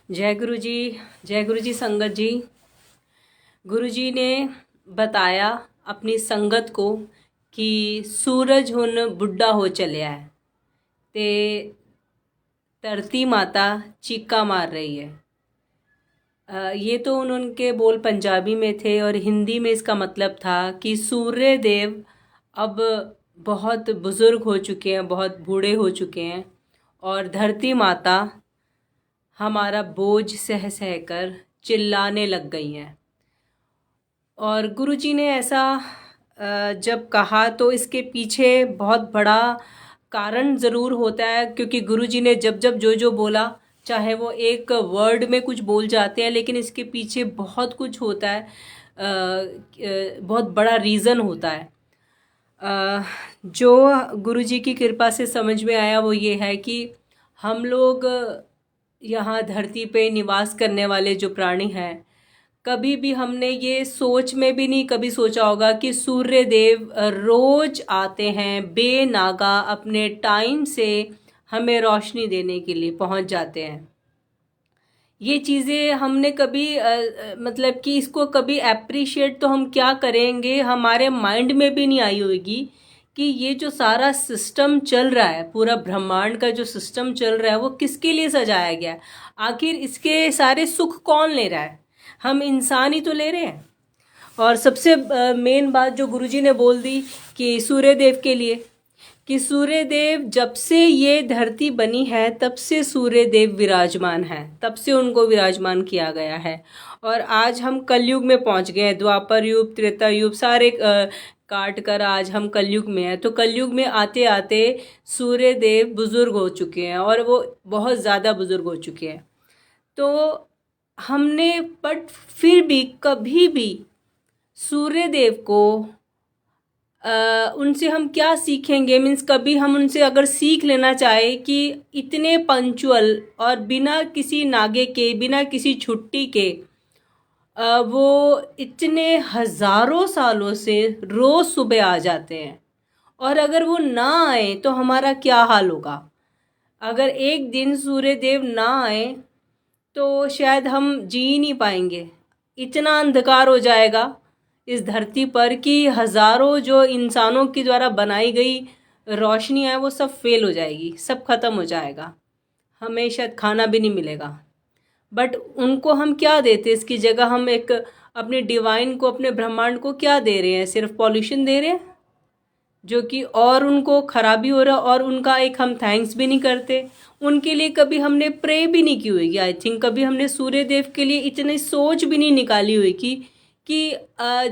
जय गुरु जी। जय गुरु जी संगत जी। गुरु जी ने बताया अपनी संगत को कि सूरज हुन बुढ़ा हो चलिया है ते धरती माता चीका मार रही है। ये तो उनके बोल पंजाबी में थे और हिंदी में इसका मतलब था कि सूर्य देव अब बहुत बुज़ुर्ग हो चुके हैं, बहुत बूढ़े हो चुके हैं और धरती माता हमारा बोझ सह सह कर चिल्लाने लग गई हैं। और गुरुजी ने ऐसा जब कहा तो इसके पीछे बहुत बड़ा कारण ज़रूर होता है, क्योंकि गुरुजी ने जब जब जो जो बोला, चाहे वो एक वर्ड में कुछ बोल जाते हैं, लेकिन इसके पीछे बहुत कुछ होता है, बहुत बड़ा रीज़न होता है। जो गुरुजी की कृपा से समझ में आया वो ये है कि हम लोग यहाँ धरती पे निवास करने वाले जो प्राणी हैं, कभी भी हमने ये सोच में भी नहीं कभी सोचा होगा कि सूर्य देव रोज आते हैं बेनागा, अपने टाइम से हमें रोशनी देने के लिए पहुंच जाते हैं। ये चीज़ें हमने कभी मतलब कि इसको कभी अप्रिशिएट तो हम क्या करेंगे, हमारे माइंड में भी नहीं आई होगी कि ये जो सारा सिस्टम चल रहा है, पूरा ब्रह्मांड का जो सिस्टम चल रहा है, वो किसके लिए सजाया गया है। आखिर इसके सारे सुख कौन ले रहा है? हम इंसान ही तो ले रहे हैं। और सबसे मेन बात जो गुरुजी ने बोल दी कि सूर्य देव के लिए, कि सूर्य देव जब से ये धरती बनी है तब से सूर्य देव विराजमान है, तब से उनको विराजमान किया गया है। और आज हम कलयुग में पहुंच गए हैं, द्वापर युग त्रेता युग सारे काट कर आज हम कलयुग में हैं। तो कलयुग में आते आते सूर्य देव बुजुर्ग हो चुके हैं और वो बहुत ज़्यादा बुजुर्ग हो चुके हैं। तो हमने बट फिर भी कभी भी सूर्य देव को उनसे हम क्या सीखेंगे, मीन्स कभी हम उनसे अगर सीख लेना चाहे कि इतने पंचुअल और बिना किसी नागे के, बिना किसी छुट्टी के वो इतने हज़ारों सालों से रोज़ सुबह आ जाते हैं, और अगर वो ना आए तो हमारा क्या हाल होगा। अगर एक दिन सूर्य देव ना आए तो शायद हम जी नहीं पाएंगे। इतना अंधकार हो जाएगा इस धरती पर कि हज़ारों जो इंसानों के द्वारा बनाई गई रोशनी है वो सब फेल हो जाएगी, सब ख़त्म हो जाएगा, हमें शायद खाना भी नहीं मिलेगा। बट उनको हम क्या देते, इसकी जगह हम एक अपने डिवाइन को, अपने ब्रह्मांड को क्या दे रहे हैं? सिर्फ पॉल्यूशन दे रहे हैं, जो कि और उनको खराबी हो रहा है, और उनका एक हम थैंक्स भी नहीं करते। उनके लिए कभी हमने प्रे भी नहीं की होगी। आई थिंक कभी हमने सूर्य देव के लिए इतनी सोच भी नहीं निकाली होगी कि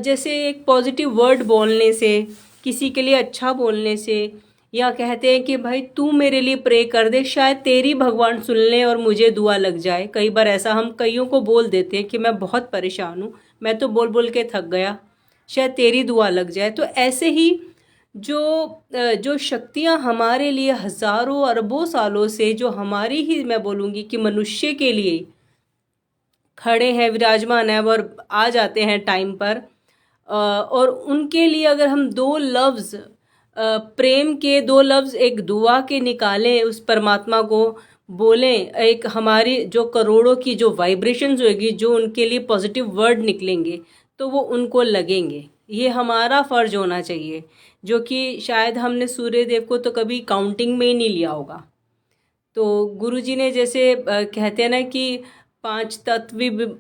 जैसे एक पॉजिटिव वर्ड बोलने से, किसी के लिए अच्छा बोलने से, या कहते हैं कि भाई तू मेरे लिए प्रे कर दे, शायद तेरी भगवान सुन ले और मुझे दुआ लग जाए। कई बार ऐसा हम कईयों को बोल देते हैं कि मैं बहुत परेशान हूँ, मैं तो बोल बोल के थक गया, शायद तेरी दुआ लग जाए। तो ऐसे ही जो शक्तियाँ हमारे लिए हज़ारों अरबों सालों से, जो हमारी ही मैं बोलूँगी कि मनुष्य के लिए खड़े हैं, विराजमान है, और आ जाते हैं टाइम पर, और उनके लिए अगर हम दो लफ्ज़ प्रेम के, दो लफ्ज़ एक दुआ के निकालें, उस परमात्मा को बोलें, एक हमारी जो करोड़ों की जो वाइब्रेशंस होगी, जो उनके लिए पॉजिटिव वर्ड निकलेंगे, तो वो उनको लगेंगे। ये हमारा फ़र्ज होना चाहिए, जो कि शायद हमने सूर्य देव को तो कभी काउंटिंग में ही नहीं लिया होगा। तो गुरुजी ने जैसे कहते हैं ना कि 5 तत्व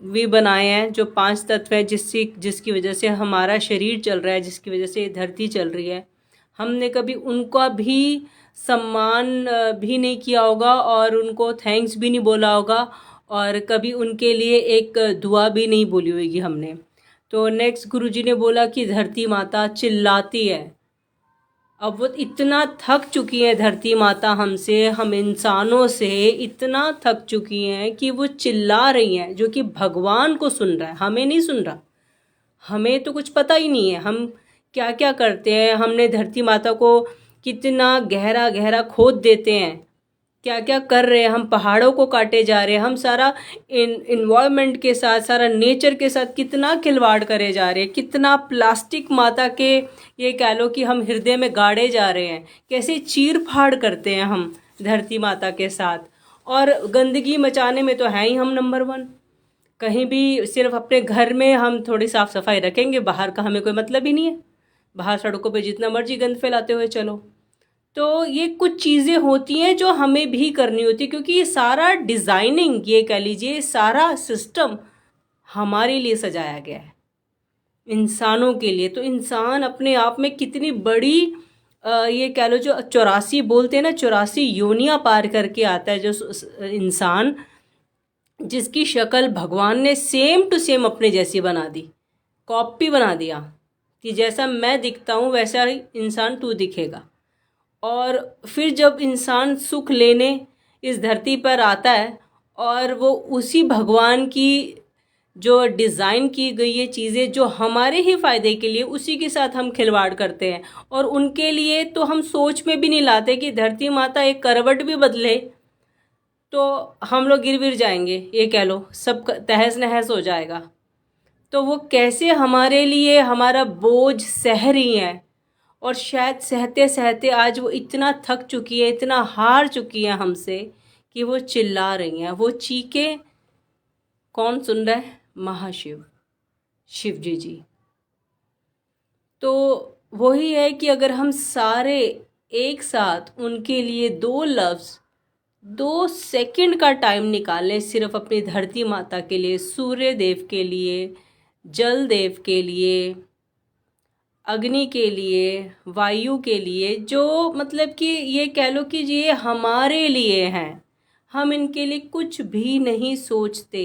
भी बनाए हैं, जो 5 तत्व है जिसकी वजह से हमारा शरीर चल रहा है, जिसकी वजह से धरती चल रही है। हमने कभी उनका भी सम्मान भी नहीं किया होगा और उनको थैंक्स भी नहीं बोला होगा, और कभी उनके लिए एक दुआ भी नहीं बोली होगी हमने। तो नेक्स्ट गुरुजी ने बोला कि धरती माता चिल्लाती है। अब वो इतना थक चुकी है धरती माता हमसे, हम इंसानों से इतना थक चुकी हैं कि वो चिल्ला रही हैं, जो कि भगवान को सुन रहा है, हमें नहीं सुन रहा। हमें तो कुछ पता ही नहीं है हम क्या क्या करते हैं। हमने धरती माता को कितना गहरा गहरा खोद देते हैं, क्या क्या कर रहे हैं। हम पहाड़ों को काटे जा रहे हैं, हम सारा इन्वायरमेंट के साथ, सारा नेचर के साथ कितना खिलवाड़ करे जा रहे हैं, कितना प्लास्टिक माता के, ये कह लो कि हम हृदय में गाड़े जा रहे हैं, कैसे चीर फाड़ करते हैं हम धरती माता के साथ। और गंदगी मचाने में तो है ही हम नंबर 1। कहीं भी सिर्फ अपने घर में हम थोड़ी साफ़ सफाई रखेंगे, बाहर का हमें कोई मतलब ही नहीं है। बाहर सड़कों पे जितना मर्जी गंद फैलाते हुए चलो। तो ये कुछ चीज़ें होती हैं जो हमें भी करनी होती है, क्योंकि ये सारा डिज़ाइनिंग, ये कह लीजिए सारा सिस्टम हमारे लिए सजाया गया है, इंसानों के लिए। तो इंसान अपने आप में कितनी बड़ी ये कह लो, जो 84 बोलते हैं ना, 84 योनियाँ पार करके आता है जो इंसान, जिसकी शक्ल भगवान ने सेम टू सेम अपने जैसी बना दी, कॉपी बना दिया कि जैसा मैं दिखता हूँ वैसा ही इंसान तू दिखेगा। और फिर जब इंसान सुख लेने इस धरती पर आता है और वो उसी भगवान की जो डिज़ाइन की गई ये चीज़ें जो हमारे ही फ़ायदे के लिए, उसी के साथ हम खिलवाड़ करते हैं। और उनके लिए तो हम सोच में भी नहीं लाते कि धरती माता एक करवट भी बदले तो हम लोग गिर विर जाएंगे, ये कह लो सब तहस नहस हो जाएगा। तो वो कैसे हमारे लिए हमारा बोझ सह रही हैं, और शायद सहते सहते आज वो इतना थक चुकी है, इतना हार चुकी है हमसे कि वो चिल्ला रही हैं। वो चीखें कौन सुन रहा है? महाशिव, शिव जी। तो वही है कि अगर हम सारे एक साथ उनके लिए 2 लफ्ज़, 2 सेकंड का टाइम निकालें सिर्फ अपनी धरती माता के लिए, सूर्य देव के लिए, जल देव के लिए, अग्नि के लिए, वायु के लिए, जो मतलब कि ये कह लो कि ये हमारे लिए हैं, हम इनके लिए कुछ भी नहीं सोचते।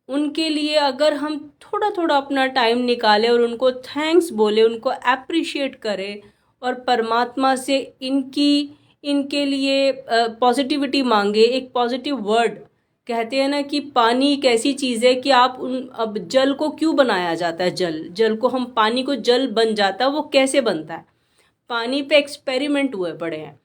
उनके लिए अगर हम थोड़ा थोड़ा अपना टाइम निकालें और उनको थैंक्स बोले, उनको अप्रिशिएट करें और परमात्मा से इनके लिए पॉजिटिविटी मांगे, एक पॉजिटिव वर्ड। कहते हैं ना कि पानी एक ऐसी चीज़ है कि अब जल को क्यों बनाया जाता है, जल को हम पानी को जल बन जाता है, वो कैसे बनता है? पानी पे एक्सपेरिमेंट हुए पड़े हैं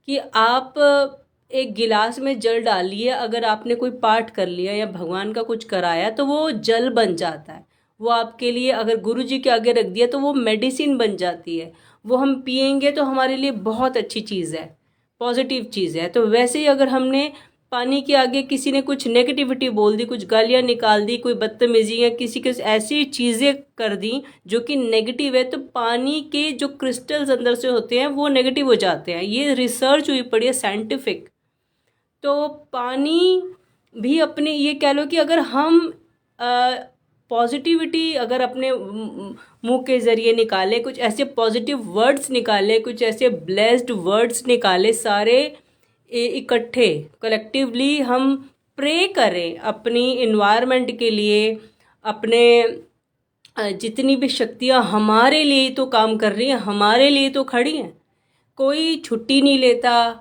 कि आप एक गिलास में जल डालिए, अगर आपने कोई पाठ कर लिया या भगवान का कुछ कराया तो वो जल बन जाता है। वो आपके लिए अगर गुरु जी के आगे रख दिया तो वो मेडिसिन बन जाती है, वो हम पिएंगे तो हमारे लिए बहुत अच्छी चीज़ है, पॉजिटिव चीज़ है। तो वैसे ही अगर हमने पानी के आगे किसी ने कुछ नेगेटिविटी बोल दी, कुछ गालियाँ निकाल दी, कोई बदतमीजी या किसी के ऐसी चीज़ें कर दी जो कि नेगेटिव है, तो पानी के जो क्रिस्टल्स अंदर से होते हैं वो नेगेटिव हो जाते हैं। ये रिसर्च हुई पड़ी है, साइंटिफिक। तो पानी भी अपने ये कह लो कि अगर हम पॉजिटिविटी अगर अपने मुंह के ज़रिए निकाले, कुछ ऐसे पॉजिटिव वर्ड्स निकाले, कुछ ऐसे ब्लेस्ड वर्ड्स निकाले, सारे इकट्ठे कलेक्टिवली हम प्रे करें अपनी इन्वायरमेंट के लिए, अपने जितनी भी शक्तियाँ हमारे लिए तो काम कर रही हैं, हमारे लिए तो खड़ी हैं। कोई छुट्टी नहीं लेता,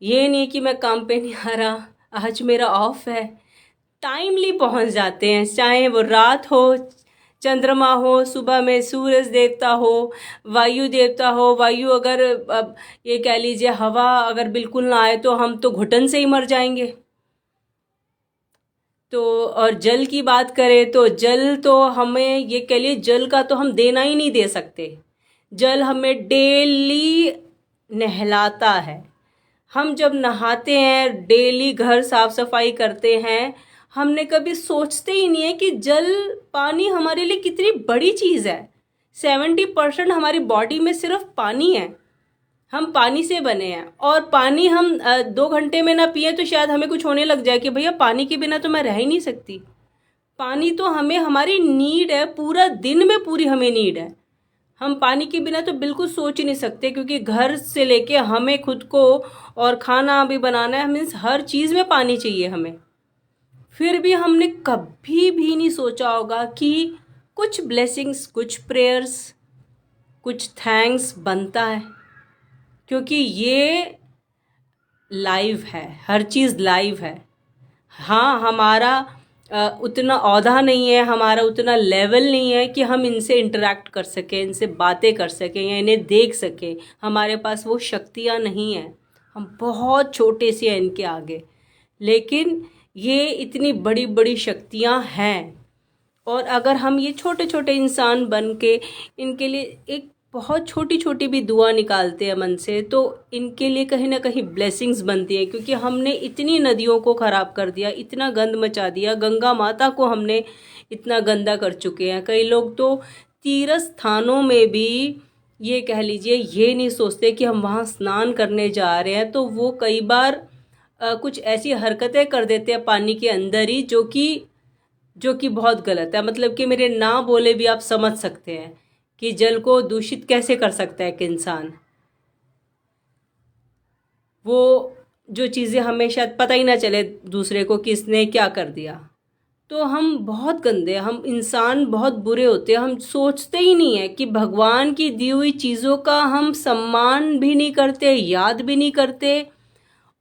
ये नहीं कि मैं काम पे नहीं आ रहा, आज मेरा ऑफ है। टाइमली पहुंच जाते हैं, चाहे वो रात हो, चंद्रमा हो, सुबह में सूरज देवता हो, वायु देवता हो। वायु अगर अब ये कह लीजिए हवा अगर बिल्कुल ना आए तो हम तो घुटन से ही मर जाएंगे। तो और जल की बात करें तो जल तो हमें ये कह लिए जल का तो हम देना ही नहीं दे सकते। जल हमें डेली नहलाता है। हम जब नहाते हैं, डेली घर साफ सफाई करते हैं, हमने कभी सोचते ही नहीं है कि जल पानी हमारे लिए कितनी बड़ी चीज़ है। 70% हमारी बॉडी में सिर्फ पानी है, हम पानी से बने हैं। और पानी हम 2 घंटे में ना पिए तो शायद हमें कुछ होने लग जाए कि भैया पानी के बिना तो मैं रह ही नहीं सकती। पानी तो हमें हमारी नीड है, पूरा दिन में पूरी हमें नीड है। हम पानी के बिना तो बिल्कुल सोच ही नहीं सकते, क्योंकि घर से लेके हमें खुद को और खाना भी बनाना है, मीन्स हर चीज़ में पानी चाहिए हमें। फिर भी हमने कभी भी नहीं सोचा होगा कि कुछ ब्लेसिंग्स, कुछ प्रेयर्स, कुछ थैंक्स बनता है, क्योंकि ये लाइव है, हर चीज़ लाइव है। हाँ, हमारा उतना औहदा नहीं है, हमारा उतना लेवल नहीं है कि हम इनसे इंटरेक्ट कर सकें, इनसे बातें कर सकें या इन्हें देख सकें। हमारे पास वो शक्तियाँ नहीं हैं, हम बहुत छोटे से हैं इनके आगे। लेकिन ये इतनी बड़ी बड़ी शक्तियाँ हैं, और अगर हम ये छोटे छोटे इंसान बन के इनके लिए एक बहुत छोटी छोटी भी दुआ निकालते हैं मन से, तो इनके लिए कहीं ना कहीं ब्लेसिंग्स बनती हैं, क्योंकि हमने इतनी नदियों को ख़राब कर दिया, इतना गंद मचा दिया, गंगा माता को हमने इतना गंदा कर चुके हैं। कई लोग तो तीर्थ स्थानों में भी ये कह लीजिए ये नहीं सोचते कि हम वहाँ स्नान करने जा रहे हैं, तो वो कई बार कुछ ऐसी हरकतें कर देते हैं पानी के अंदर ही, जो कि बहुत गलत है। मतलब कि मेरे ना बोले भी आप समझ सकते हैं कि जल को दूषित कैसे कर सकता है एक इंसान। वो जो चीज़ें हमें शायद पता ही ना चले दूसरे को कि इसने क्या कर दिया। तो हम बहुत गंदे, हम इंसान बहुत बुरे होते हैं। हम सोचते ही नहीं है कि भगवान की दी हुई चीज़ों का हम सम्मान भी नहीं करते, याद भी नहीं करते,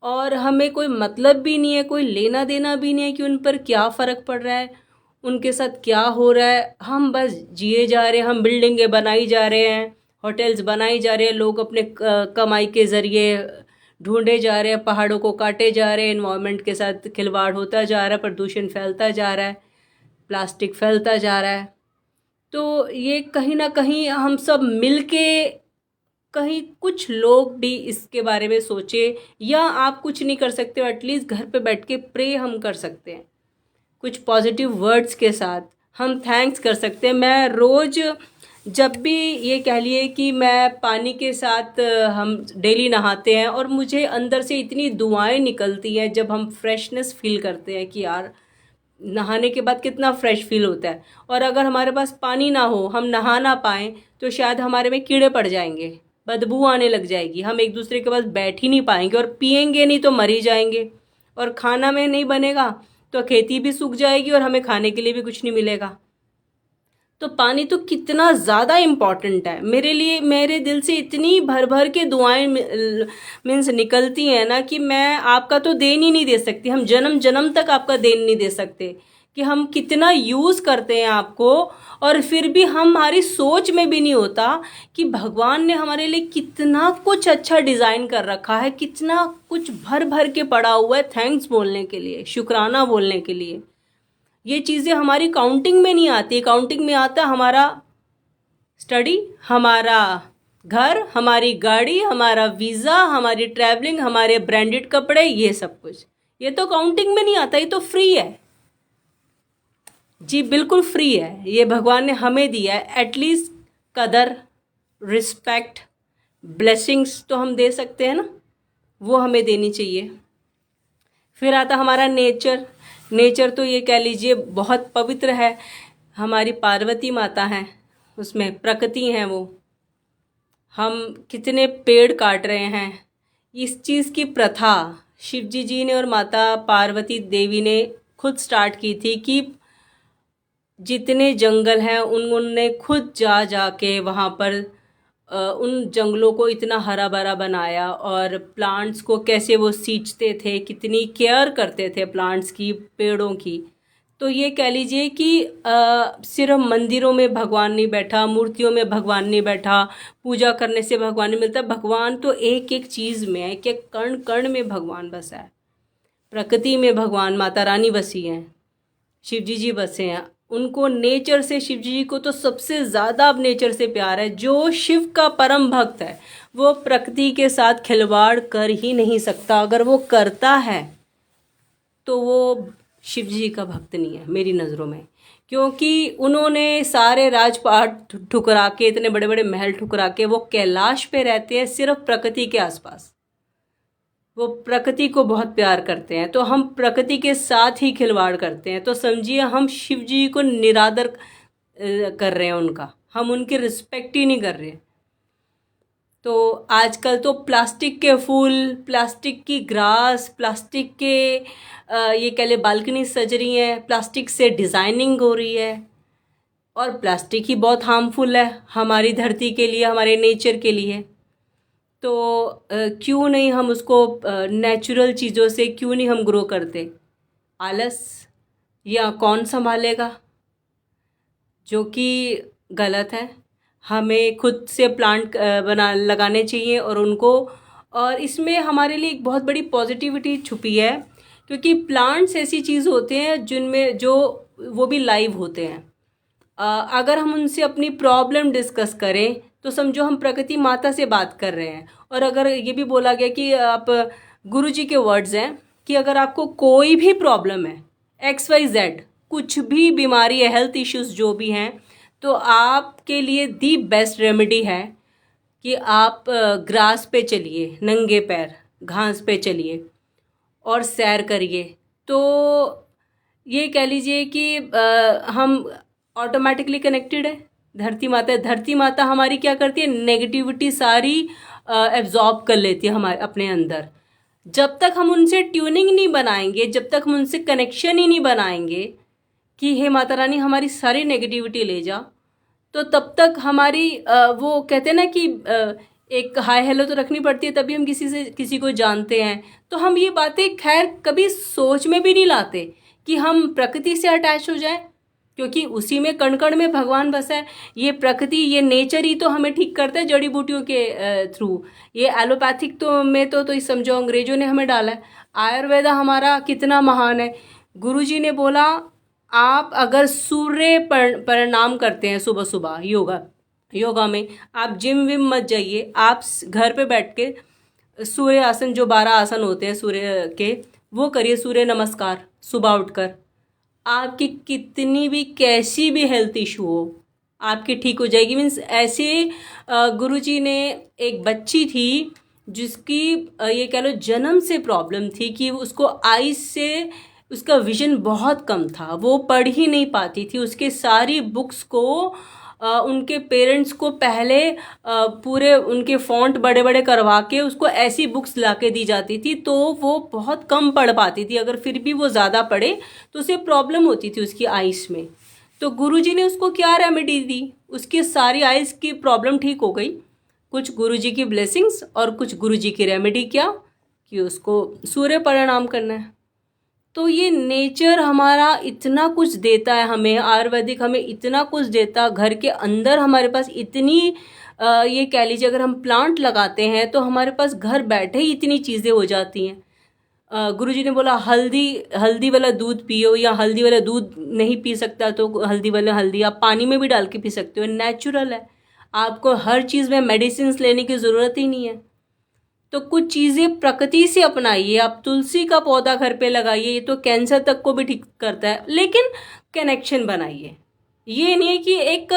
और हमें कोई मतलब भी नहीं है, कोई लेना देना भी नहीं है कि उन पर क्या फ़र्क पड़ रहा है, उनके साथ क्या हो रहा है। हम बस जिए जा रहे हैं, हम बिल्डिंगें बनाई जा रहे हैं, होटल्स बनाई जा रहे हैं, लोग अपने कमाई के ज़रिए ढूंढे जा रहे हैं, पहाड़ों को काटे जा रहे हैं, इन्वायरमेंट के साथ खिलवाड़ होता जा रहा है, प्रदूषण फैलता जा रहा है, प्लास्टिक फैलता जा रहा है। तो ये कहीं ना कहीं हम सब मिलके, कहीं कुछ लोग भी इसके बारे में सोचे, या आप कुछ नहीं कर सकते हो, एटलीस्ट घर पे बैठ के प्रे हम कर सकते हैं कुछ पॉजिटिव वर्ड्स के साथ। हम थैंक्स कर सकते हैं। मैं रोज़ जब भी ये कह लिए कि मैं पानी के साथ, हम डेली नहाते हैं और मुझे अंदर से इतनी दुआएं निकलती हैं जब हम फ्रेशनेस फील करते हैं कि यार नहाने के बाद कितना फ्रेश फील होता है। और अगर हमारे पास पानी ना हो, हम नहा ना पाएँ, तो शायद हमारे में कीड़े पड़ जाएंगे, बदबू आने लग जाएगी, हम एक दूसरे के पास बैठ ही नहीं पाएंगे, और पिएंगे नहीं तो मर ही जाएंगे, और खाना में नहीं बनेगा तो खेती भी सूख जाएगी और हमें खाने के लिए भी कुछ नहीं मिलेगा। तो पानी तो कितना ज़्यादा इम्पॉर्टेंट है मेरे लिए। मेरे दिल से इतनी भर भर के दुआएं मीन्स निकलती हैं ना कि मैं आपका तो देन ही नहीं दे सकती, हम जन्म जन्म तक आपका देन नहीं दे सकते, कि हम कितना यूज़ करते हैं आपको, और फिर भी हमारी सोच में भी नहीं होता कि भगवान ने हमारे लिए कितना कुछ अच्छा डिज़ाइन कर रखा है, कितना कुछ भर भर के पड़ा हुआ है थैंक्स बोलने के लिए, शुक्राना बोलने के लिए। ये चीज़ें हमारी काउंटिंग में नहीं आती। काउंटिंग में आता हमारा स्टडी, हमारा घर, हमारी गाड़ी, हमारा वीज़ा, हमारी ट्रैवलिंग, हमारे ब्रांडेड कपड़े, ये सब कुछ। ये तो काउंटिंग में नहीं आता, ये तो फ्री है जी, बिल्कुल फ्री है। ये भगवान ने हमें दिया है। एटलीस्ट कदर, रिस्पेक्ट, ब्लेसिंग्स तो हम दे सकते हैं ना, वो हमें देनी चाहिए। फिर आता हमारा नेचर। नेचर तो ये कह लीजिए बहुत पवित्र है। हमारी पार्वती माता हैं, उसमें प्रकृति हैं वो। हम कितने पेड़ काट रहे हैं, इस चीज़ की प्रथा शिवजी जी ने और माता पार्वती देवी ने खुद स्टार्ट की थी कि जितने जंगल हैं उन्होंने खुद जा जा के वहाँ पर उन जंगलों को इतना हरा भरा बनाया, और प्लांट्स को कैसे वो सींचते थे, कितनी केयर करते थे प्लांट्स की, पेड़ों की। तो ये कह लीजिए कि सिर्फ मंदिरों में भगवान नहीं बैठा, मूर्तियों में भगवान नहीं बैठा, पूजा करने से भगवान नहीं मिलता। भगवान तो एक एक चीज़ में है, एक एक कण कण में भगवान बसा है। प्रकृति में भगवान माता रानी बसी हैं, शिवजी जी बसे हैं। उनको नेचर से, शिवजी जी को तो सबसे ज़्यादा अब नेचर से प्यार है। जो शिव का परम भक्त है वो प्रकृति के साथ खिलवाड़ कर ही नहीं सकता। अगर वो करता है तो वो शिवजी जी का भक्त नहीं है मेरी नज़रों में, क्योंकि उन्होंने सारे राजपाट ठुकरा के, इतने बड़े बड़े महल ठुकरा के वो कैलाश पे रहते हैं सिर्फ प्रकृति के आसपास। वो प्रकृति को बहुत प्यार करते हैं, तो हम प्रकृति के साथ ही खिलवाड़ करते हैं। तो समझिए हम शिव जी को निरादर कर रहे हैं उनका, हम उनकी रिस्पेक्ट ही नहीं कर रहे। तो आजकल तो प्लास्टिक के फूल, प्लास्टिक की ग्रास, प्लास्टिक के ये कह ले बालकनी सज रही हैं, प्लास्टिक से डिज़ाइनिंग हो रही है, और प्लास्टिक ही बहुत हार्मफुल है हमारी धरती के लिए, हमारे नेचर के लिए। तो क्यों नहीं हम उसको नेचुरल चीज़ों से क्यों नहीं हम ग्रो करते? आलस या कौन संभालेगा, जो कि गलत है। हमें खुद से प्लांट लगाने चाहिए, और उनको, और इसमें हमारे लिए एक बहुत बड़ी पॉजिटिविटी छुपी है, क्योंकि प्लांट्स ऐसी चीज़ होते हैं जिनमें जो वो भी लाइव होते हैं। अगर हम उनसे अपनी प्रॉब्लम डिस्कस करें तो समझो हम प्रकृति माता से बात कर रहे हैं। और अगर ये भी बोला गया कि आप, गुरु जी के वर्ड्स हैं कि अगर आपको कोई भी प्रॉब्लम है, XYZ, कुछ भी बीमारी है, हेल्थ इश्यूज जो भी हैं, तो आपके लिए दी बेस्ट रेमेडी है कि आप ग्रास पे चलिए, नंगे पैर घास पे चलिए और सैर करिए। तो ये कह लीजिए कि हम ऑटोमेटिकली कनेक्टेड है धरती माता। धरती माता हमारी क्या करती है, नेगेटिविटी सारी एब्जॉर्ब कर लेती है हमारे अपने अंदर। जब तक हम उनसे ट्यूनिंग नहीं बनाएंगे, जब तक हम उनसे कनेक्शन ही नहीं बनाएंगे कि हे माता रानी हमारी सारी नेगेटिविटी ले जा, तो तब तक हमारी वो कहते हैं ना कि एक हाय हेलो तो रखनी पड़ती है, तभी हम किसी को जानते हैं। तो हम ये बातें खैर कभी सोच में भी नहीं लाते कि हम प्रकृति से अटैच हो जाएं, क्योंकि उसी में कण कण में भगवान बसा है। ये प्रकृति, ये नेचर ही तो हमें ठीक करता है जड़ी बूटियों के थ्रू। ये एलोपैथिक तो में तो समझो अंग्रेजों ने हमें डाला है। आयुर्वेदा हमारा कितना महान है। गुरुजी ने बोला आप अगर सूर्य प्रणाम करते हैं सुबह सुबह योगा में, आप जिम विम मत जाइए, आप घर पे बैठ के सूर्य आसन, जो 12 आसन होते हैं सूर्य के, वो करिए, सूर्य नमस्कार सुबह उठकर। आपकी कितनी भी कैसी भी हेल्थ इशू हो आपकी ठीक हो जाएगी। मीन्स ऐसे गुरुजी ने, एक बच्ची थी जिसकी ये कह लो जन्म से प्रॉब्लम थी कि उसको आईज से उसका विजन बहुत कम था, वो पढ़ ही नहीं पाती थी। उसके सारी बुक्स को उनके पेरेंट्स को पहले पूरे उनके फॉन्ट बड़े बड़े करवा के उसको ऐसी बुक्स ला के दी जाती थी, तो वो बहुत कम पढ़ पाती थी। अगर फिर भी वो ज़्यादा पढ़े तो उसे प्रॉब्लम होती थी उसकी आइस में। तो गुरुजी ने उसको क्या रेमेडी दी, उसकी सारी आइस की प्रॉब्लम ठीक हो गई। कुछ गुरुजी की ब्लेसिंग्स और कुछ गुरुजी की रेमेडी, क्या कि उसको सूर्य प्रणाम करना है। तो ये नेचर हमारा इतना कुछ देता है हमें, आयुर्वेदिक हमें इतना कुछ देता। घर के अंदर हमारे पास इतनी ये कह लीजिए अगर हम प्लांट लगाते हैं तो हमारे पास घर बैठे ही इतनी चीज़ें हो जाती हैं। गुरुजी ने बोला हल्दी वाला दूध पियो, या हल्दी वाला दूध नहीं पी सकता तो हल्दी आप पानी में भी डाल के पी सकते हो, नेचुरल है। आपको हर चीज़ में मेडिसिन लेने की ज़रूरत ही नहीं है। तो कुछ चीज़ें प्रकृति से अपनाइए। आप तुलसी का पौधा घर पे लगाइए, ये तो कैंसर तक को भी ठीक करता है, लेकिन कनेक्शन बनाइए। ये नहीं है कि एक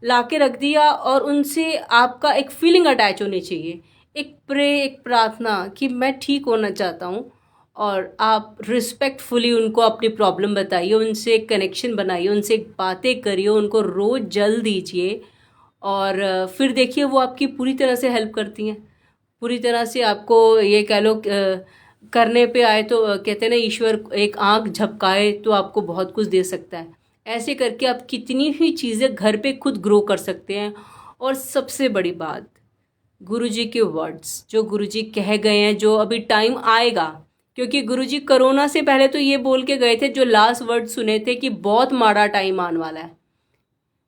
लाके रख दिया और उनसे आपका एक फीलिंग अटैच होनी चाहिए, एक प्रार्थना कि मैं ठीक होना चाहता हूँ, और आप रिस्पेक्टफुली उनको अपनी प्रॉब्लम बताइए, उनसे एक कनेक्शन बनाइए, उनसे बातें करिए, उनको रोज़ जल दीजिए, और फिर देखिए वो आपकी पूरी तरह से हेल्प करती हैं। पूरी तरह से आपको ये कह लो करने पे आए तो कहते हैं ना, ईश्वर एक आंख झपकाए तो आपको बहुत कुछ दे सकता है। ऐसे करके आप कितनी ही चीज़ें घर पे खुद ग्रो कर सकते हैं। और सबसे बड़ी बात, गुरुजी के वर्ड्स जो गुरुजी कह गए हैं, जो अभी टाइम आएगा, क्योंकि गुरुजी कोरोना से पहले तो ये बोल के गए थे, जो लास्ट वर्ड सुने थे कि बहुत माड़ा टाइम आने वाला है।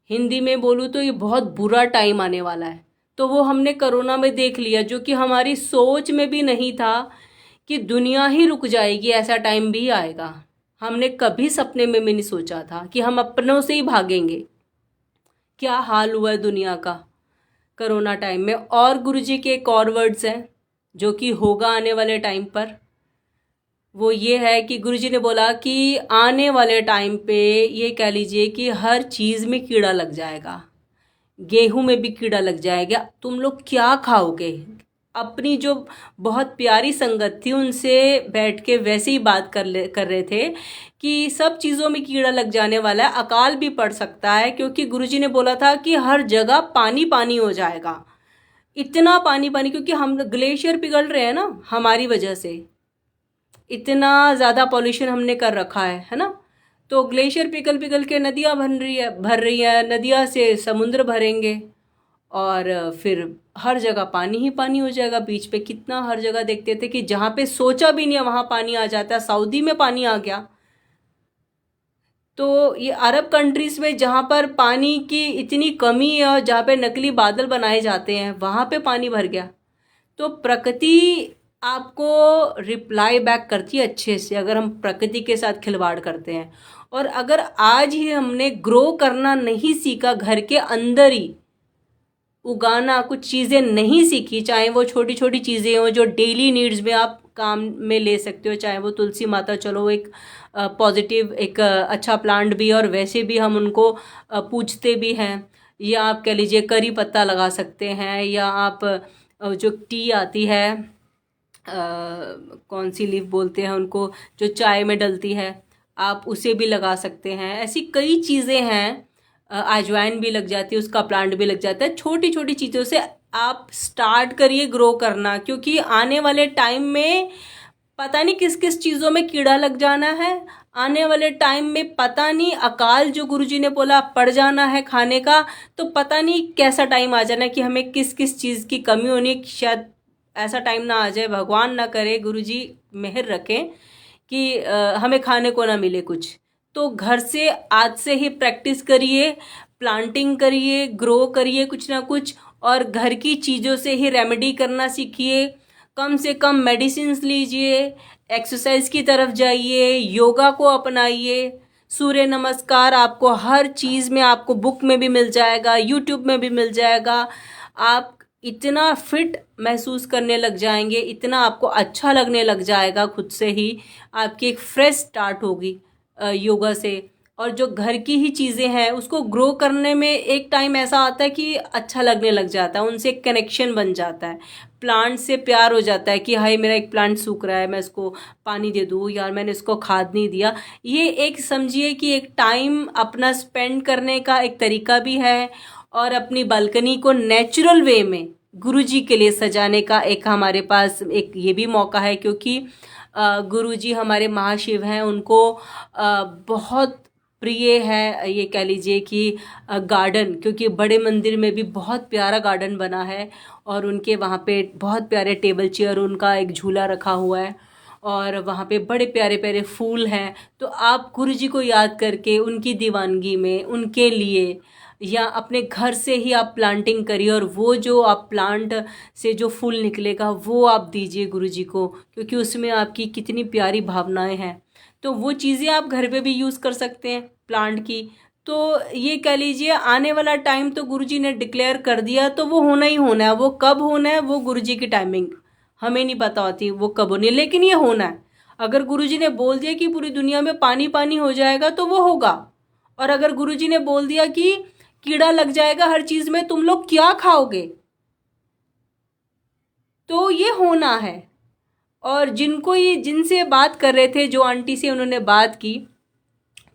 हिंदी में बोलूँ तो ये बहुत बुरा टाइम आने वाला है। तो वो हमने कोरोना में देख लिया, जो कि हमारी सोच में भी नहीं था कि दुनिया ही रुक जाएगी, ऐसा टाइम भी आएगा। हमने कभी सपने में भी नहीं सोचा था कि हम अपनों से ही भागेंगे। क्या हाल हुआ है दुनिया का कोरोना टाइम में। और गुरुजी के एक और वर्ड्स हैं जो कि होगा आने वाले टाइम पर, वो ये है कि गुरुजी ने बोला कि आने वाले टाइम पे ये कह लीजिए कि हर चीज़ में कीड़ा लग जाएगा, गेहूं में भी कीड़ा लग जाएगा। तुम लोग क्या खाओगे। अपनी जो बहुत प्यारी संगत थी उनसे बैठ के वैसे ही बात कर रहे थे कि सब चीज़ों में कीड़ा लग जाने वाला है, अकाल भी पड़ सकता है, क्योंकि गुरुजी ने बोला था कि हर जगह पानी पानी हो जाएगा, इतना पानी पानी, क्योंकि हम ग्लेशियर पिघल रहे हैं ना, हमारी वजह से इतना ज़्यादा पॉल्यूशन हमने कर रखा है ना। तो ग्लेशियर पिघल पिघल के नदियाँ भर रही है, नदियाँ से समुद्र भरेंगे, और फिर हर जगह पानी ही पानी हो जाएगा। बीच पे कितना हर जगह देखते थे कि जहाँ पे सोचा भी नहीं है वहाँ पानी आ जाता है। सऊदी में पानी आ गया, तो ये अरब कंट्रीज़ में जहाँ पर पानी की इतनी कमी है और जहाँ पे नकली बादल बनाए जाते हैं वहाँ पे पानी भर गया। तो प्रकृति आपको रिप्लाई बैक करती है अच्छे से, अगर हम प्रकृति के साथ खिलवाड़ करते हैं। और अगर आज ही हमने ग्रो करना नहीं सीखा घर के अंदर ही, उगाना, कुछ चीज़ें नहीं सीखी, चाहे वो छोटी छोटी चीज़ें हों जो डेली नीड्स में आप काम में ले सकते हो, चाहे वो तुलसी माता, चलो एक पॉजिटिव, एक अच्छा प्लांट भी है और वैसे भी हम उनको पूजते भी हैं। या आप कह लीजिए करी पत्ता लगा सकते हैं, या आप जो टी आती है, कौन सी लीफ बोलते हैं उनको, जो चाय में डलती है, आप उसे भी लगा सकते हैं। ऐसी कई चीज़ें हैं, अजवाइन भी लग जाती है, उसका प्लांट भी लग जाता है। छोटी छोटी चीज़ों से आप स्टार्ट करिए ग्रो करना, क्योंकि आने वाले टाइम में पता नहीं किस किस चीज़ों में कीड़ा लग जाना है। आने वाले टाइम में पता नहीं अकाल, जो गुरुजी ने बोला, पड़ जाना है खाने का, तो पता नहीं कैसा टाइम आ जाना है कि हमें किस किस चीज़ की कमी होनी है। शायद ऐसा टाइम ना आ जाए, भगवान ना करे, गुरुजी मेहर रखें कि हमें खाने को ना मिले कुछ। तो घर से आज से ही प्रैक्टिस करिए, प्लांटिंग करिए, ग्रो करिए कुछ ना कुछ, और घर की चीज़ों से ही रेमेडी करना सीखिए। कम से कम मेडिसिन्स लीजिए, एक्सरसाइज की तरफ जाइए, योगा को अपनाइए। सूर्य नमस्कार आपको हर चीज़ में, आपको बुक में भी मिल जाएगा, यूट्यूब में भी मिल जाएगा। आप इतना फिट महसूस करने लग जाएंगे, इतना आपको अच्छा लगने लग जाएगा खुद से ही। आपकी एक फ्रेश स्टार्ट होगी योगा से। और जो घर की ही चीज़ें हैं उसको ग्रो करने में एक टाइम ऐसा आता है कि अच्छा लगने लग जाता है, उनसे एक कनेक्शन बन जाता है, प्लांट से प्यार हो जाता है कि हाय मेरा एक प्लांट सूख रहा है, मैं इसको पानी दे दूँ, यार मैंने इसको खाद नहीं दिया। ये एक समझिए कि एक टाइम अपना स्पेंड करने का एक तरीका भी है, और अपनी बालकनी को नेचुरल वे में गुरुजी के लिए सजाने का एक हमारे पास एक ये भी मौका है। क्योंकि गुरुजी हमारे महाशिव हैं, उनको बहुत प्रिय है, ये कह लीजिए कि गार्डन, क्योंकि बड़े मंदिर में भी बहुत प्यारा गार्डन बना है, और उनके वहाँ पे बहुत प्यारे टेबल चेयर, उनका एक झूला रखा हुआ है, और वहाँ पे बड़े प्यारे प्यारे फूल हैं। तो आप गुरुजी को याद करके उनकी दीवानगी में उनके लिए, या अपने घर से ही आप प्लांटिंग करिए, और वो जो आप प्लांट से जो फूल निकलेगा वो आप दीजिए गुरुजी को, क्योंकि उसमें आपकी कितनी प्यारी भावनाएं हैं। तो वो चीज़ें आप घर पे भी यूज़ कर सकते हैं प्लांट की। तो ये कह लीजिए आने वाला टाइम तो गुरुजी ने डिक्लेयर कर दिया, तो वो होना ही होना है। वो कब होना है वो गुरुजी की टाइमिंग हमें नहीं पता होती वो कब होनी है, लेकिन ये होना है। अगर गुरुजी ने बोल दिया कि पूरी दुनिया में पानी पानी हो जाएगा तो वो होगा। और अगर गुरुजी ने बोल दिया कि कीड़ा लग जाएगा हर चीज में, तुम लोग क्या खाओगे, तो ये होना है। और जिनको ये, जिनसे बात कर रहे थे, जो आंटी से उन्होंने बात की,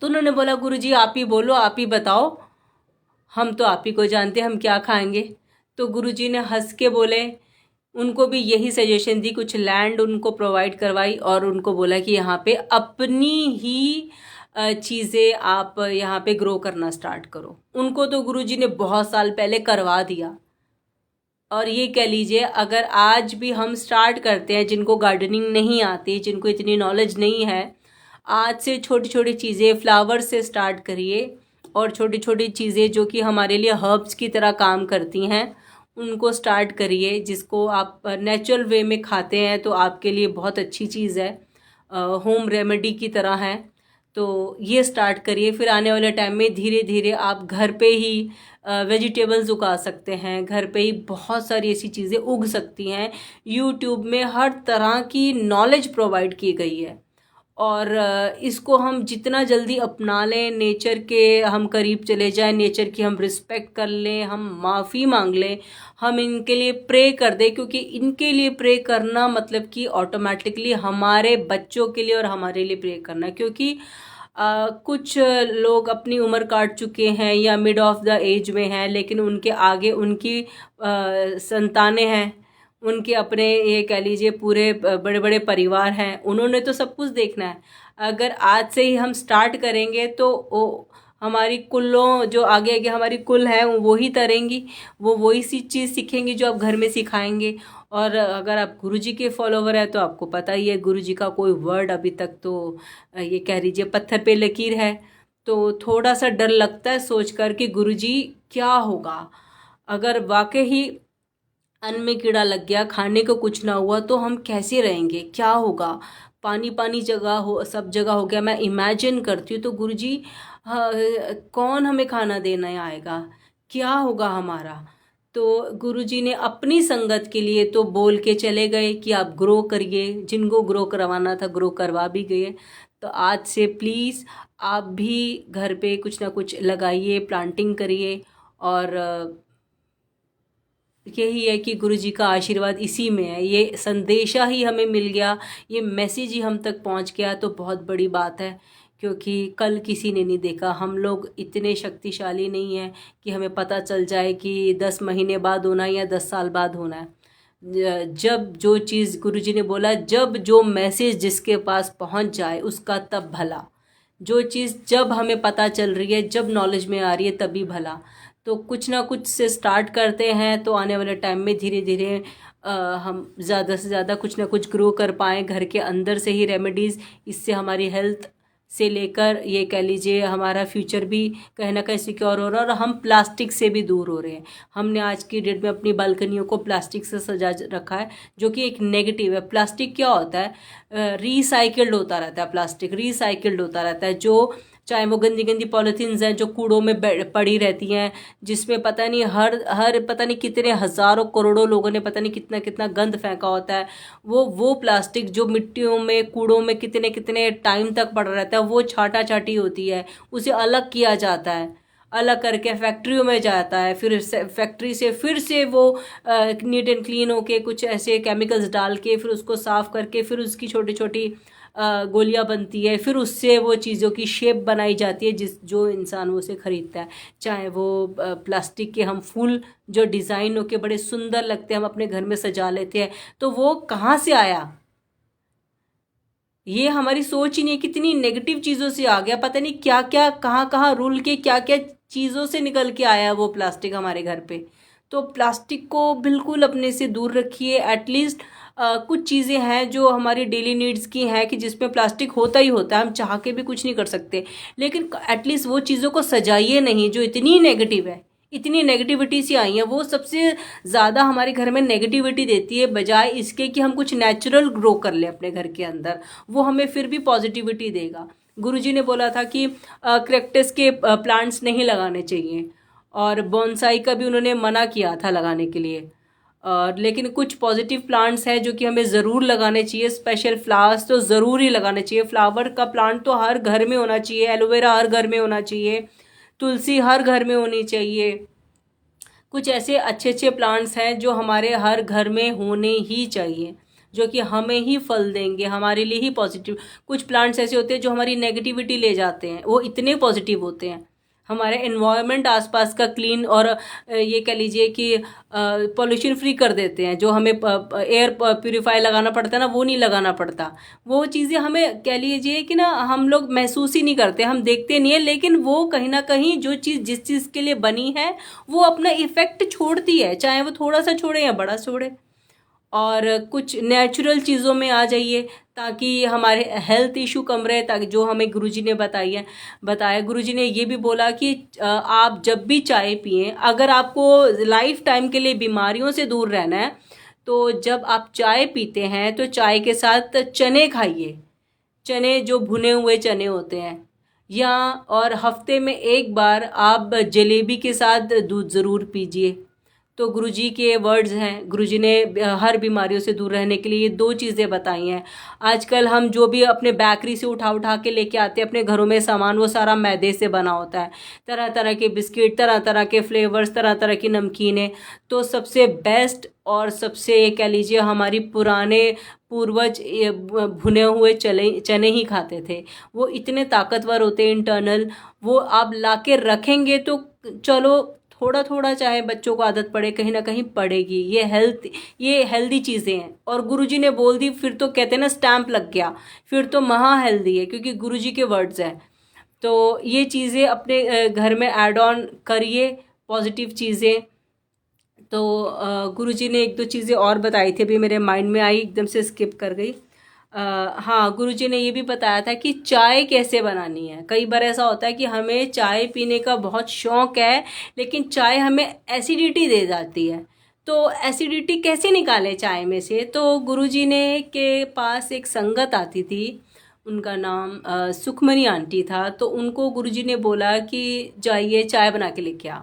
तो उन्होंने बोला गुरुजी आप ही बोलो, आप ही बताओ, हम तो आप ही को जानते हैं हम क्या खाएंगे। तो गुरुजी ने हंस के बोले, उनको भी यही सजेशन दी, कुछ लैंड उनको प्रोवाइड करवाई, और उनको बोला कि यहाँ पे अपनी ही चीज़ें आप यहाँ पे ग्रो करना स्टार्ट करो। उनको तो गुरुजी ने बहुत साल पहले करवा दिया। और ये कह लीजिए अगर आज भी हम स्टार्ट करते हैं, जिनको गार्डनिंग नहीं आती, जिनको इतनी नॉलेज नहीं है, आज से छोटी छोटी चीज़ें, फ्लावर से स्टार्ट करिए, और छोटी छोटी चीज़ें जो कि हमारे लिए हर्ब्स की तरह काम करती हैं उनको स्टार्ट करिए। जिसको आप नेचुरल वे में खाते हैं तो आपके लिए बहुत अच्छी चीज़ है, होम रेमेडी की तरह है। तो ये स्टार्ट करिए, फिर आने वाले टाइम में धीरे धीरे आप घर पे ही वेजिटेबल्स उगा सकते हैं, घर पे ही बहुत सारी ऐसी चीज़ें उग सकती हैं। यूट्यूब में हर तरह की नॉलेज प्रोवाइड की गई है, और इसको हम जितना जल्दी अपना लें, नेचर के हम करीब चले जाएं, नेचर की हम रिस्पेक्ट कर लें, हम माफ़ी मांग लें, हम इनके लिए प्रे कर दें। क्योंकि इनके लिए प्रे करना मतलब कि ऑटोमेटिकली हमारे बच्चों के लिए और हमारे लिए प्रे करना। क्योंकि कुछ लोग अपनी उम्र काट चुके हैं या मिड ऑफ द एज में हैं, लेकिन उनके आगे उनकी संतानें हैं, उनके अपने, ये कह लीजिए पूरे बड़े बड़े परिवार हैं, उन्होंने तो सब कुछ देखना है। अगर आज से ही हम स्टार्ट करेंगे तो वो हमारी कुलों, जो आगे आगे हमारी कुल है वो ही तरेंगी, वो वही सी चीज़ सीखेंगी जो आप घर में सिखाएंगे। और अगर आप गुरुजी के फॉलोवर हैं तो आपको पता ही है गुरुजी का कोई वर्ड अभी तक तो ये कह लीजिए पत्थर पे लकीर है। तो थोड़ा सा डर लगता है सोच कर कि गुरुजी क्या होगा अगर वाकई अन्न में कीड़ा लग गया, खाने को कुछ ना हुआ, तो हम कैसे रहेंगे, क्या होगा। पानी पानी जगह हो, सब जगह हो गया, मैं इमेजिन करती हूँ। तो गुरुजी हाँ, कौन हमें खाना देने आएगा, क्या होगा हमारा। तो गुरुजी ने अपनी संगत के लिए तो बोल के चले गए कि आप ग्रो करिए, जिनको ग्रो करवाना था ग्रो करवा भी गए। तो आज से प्लीज़ आप भी घर पे कुछ ना कुछ लगाइए, प्लांटिंग करिए। और यही है कि गुरुजी का आशीर्वाद इसी में है, ये संदेशा ही हमें मिल गया, ये मैसेज ही हम तक पहुंच गया तो बहुत बड़ी बात है। क्योंकि कल किसी ने नहीं देखा, हम लोग इतने शक्तिशाली नहीं हैं कि हमें पता चल जाए कि 10 महीने बाद होना है या 10 साल बाद होना है। जब जो चीज़ गुरुजी ने बोला, जब जो मैसेज जिसके पास पहुंच जाए उसका तब भला। जो चीज़ जब हमें पता चल रही है, जब नॉलेज में आ रही है तभी भला। तो कुछ ना कुछ से स्टार्ट करते हैं तो आने वाले टाइम में धीरे धीरे हम ज़्यादा से ज़्यादा कुछ ना कुछ ग्रो कर पाएँ घर के अंदर से ही रेमेडीज़। इससे हमारी हेल्थ से लेकर ये कह लीजिए हमारा फ्यूचर भी कहीं ना कहीं सिक्योर हो रहा है, और हम प्लास्टिक से भी दूर हो रहे हैं। हमने आज की डेट में अपनी बालकनियों को प्लास्टिक से सजा रखा है, जो कि एक नेगेटिव है। प्लास्टिक क्या होता है, रिसाइकिल्ड होता रहता है, प्लास्टिक रिसाइकिल्ड होता रहता है। जो चाहे वो गंदी गंदी पॉलीथीन्स हैं जो कूड़ों में पड़ी रहती हैं, जिसमें पता नहीं हर पता नहीं कितने हज़ारों करोड़ों लोगों ने पता नहीं कितना कितना गंद फेंका होता है। वो प्लास्टिक जो मिट्टियों में कूड़ों में कितने कितने टाइम तक पड़ा रहता है, वो छाटा छाटी होती है, उसे अलग किया जाता है, अलग करके फैक्ट्रियों में जाता है। फिर फैक्ट्री से फिर से वो नीट एंड क्लीन होके कुछ ऐसे केमिकल्स डाल के फिर उसको साफ़ करके फिर उसकी छोटी छोटी गोलियां बनती है। फिर उससे वो चीज़ों की शेप बनाई जाती है जो इंसान वो उसे ख़रीदता है। चाहे वो प्लास्टिक के हम फूल जो डिज़ाइन होके बड़े सुंदर लगते हैं हम अपने घर में सजा लेते हैं, तो वो कहाँ से आया? ये हमारी सोच ही नहीं, कितनी नेगेटिव चीज़ों से आ गया, पता नहीं क्या क्या कहाँ कहाँ रूल के क्या क्या चीज़ों से निकल के आया वो प्लास्टिक हमारे घर पे। तो प्लास्टिक को बिल्कुल अपने से दूर रखिए। एटलीस्ट कुछ चीज़ें हैं जो हमारी डेली नीड्स की हैं कि जिसमें प्लास्टिक होता ही होता है, हम चाह के भी कुछ नहीं कर सकते, लेकिन एटलीस्ट वो चीज़ों को सजाइए नहीं जो इतनी नेगेटिव है। इतनी नेगेटिविटी सी आई है, वो सबसे ज़्यादा हमारे घर में नेगेटिविटी देती है, बजाय इसके कि हम कुछ नेचुरल ग्रो कर लें अपने घर के अंदर, वो हमें फिर भी पॉजिटिविटी देगा। गुरुजी ने बोला था कि कैक्टस के प्लांट्स नहीं लगाने चाहिए, और बोनसाई का भी उन्होंने मना किया था लगाने के लिए। लेकिन कुछ पॉजिटिव प्लांट्स हैं जो कि हमें ज़रूर लगाने चाहिए। स्पेशल फ्लावर्स तो ज़रूर ही लगाने चाहिए। फ्लावर का प्लांट तो हर घर में होना चाहिए, एलोवेरा हर घर में होना चाहिए, तुलसी हर घर में होनी चाहिए। कुछ ऐसे अच्छे अच्छे प्लांट्स हैं जो हमारे हर घर में होने ही चाहिए, जो कि हमें ही फल देंगे, हमारे लिए ही पॉजिटिव। कुछ प्लांट्स ऐसे होते हैं जो हमारी नेगेटिविटी ले जाते हैं, वो इतने पॉजिटिव होते हैं, हमारे एनवायरनमेंट आसपास का क्लीन और ये कह लीजिए कि पॉल्यूशन फ्री कर देते हैं। जो हमें एयर प्यूरिफायर लगाना पड़ता है ना, वो नहीं लगाना पड़ता। वो चीज़ें हमें कह लीजिए कि ना हम लोग महसूस ही नहीं करते, हम देखते नहीं है, लेकिन वो कहीं ना कहीं जो चीज़ जिस चीज़ के लिए बनी है वो अपना इफेक्ट छोड़ती है, चाहे वो थोड़ा सा छोड़े या बड़ा छोड़े। और कुछ नेचुरल चीज़ों में आ जाइए ताकि हमारे हेल्थ इशू कम रहे। ताकि जो हमें गुरुजी ने बताया गुरुजी ने ये भी बोला कि आप जब भी चाय पिएं, अगर आपको लाइफ टाइम के लिए बीमारियों से दूर रहना है, तो जब आप चाय पीते हैं तो चाय के साथ चने खाइए। चने जो भुने हुए चने होते हैं, या और हफ्ते में एक बार आप जलेबी के साथ दूध ज़रूर पीजिए। तो गुरुजी के वर्ड्स हैं, गुरुजी ने हर बीमारियों से दूर रहने के लिए ये 2 चीज़ें बताई हैं। आजकल हम जो भी अपने बेकरी से उठा उठा के लेके आते हैं अपने घरों में सामान, वो सारा मैदे से बना होता है। तरह तरह के बिस्किट, तरह तरह के फ्लेवर्स, तरह तरह की नमकीनें। तो सबसे बेस्ट और सबसे ये कह लीजिए हमारी पुराने पूर्वज भुने हुए चने ही खाते थे। वो इतने ताकतवर होते हैं इंटरनल, वो आप ला के रखेंगे तो चलो थोड़ा थोड़ा चाहे बच्चों को आदत पड़े, कहीं ना कहीं पड़ेगी। ये हेल्दी चीज़ें हैं, और गुरुजी ने बोल दी फिर तो कहते हैं ना स्टैंप लग गया, फिर तो महा हेल्दी है, क्योंकि गुरुजी के वर्ड्स हैं। तो ये चीज़ें अपने घर में ऐड ऑन करिए, पॉजिटिव चीज़ें। तो गुरुजी ने 1-2 चीज़ें और बताई थी, अभी मेरे माइंड में आई, एकदम से स्किप कर गई। हाँ, गुरुजी ने ये भी बताया था कि चाय कैसे बनानी है। कई बार ऐसा होता है कि हमें चाय पीने का बहुत शौक़ है, लेकिन चाय हमें एसिडिटी दे जाती है। तो एसिडिटी कैसे निकालें चाय में से? तो गुरुजी ने के पास एक संगत आती थी, उनका नाम सुखमनी आंटी था। तो उनको गुरुजी ने बोला कि जाइए चाय बना के लेके आ।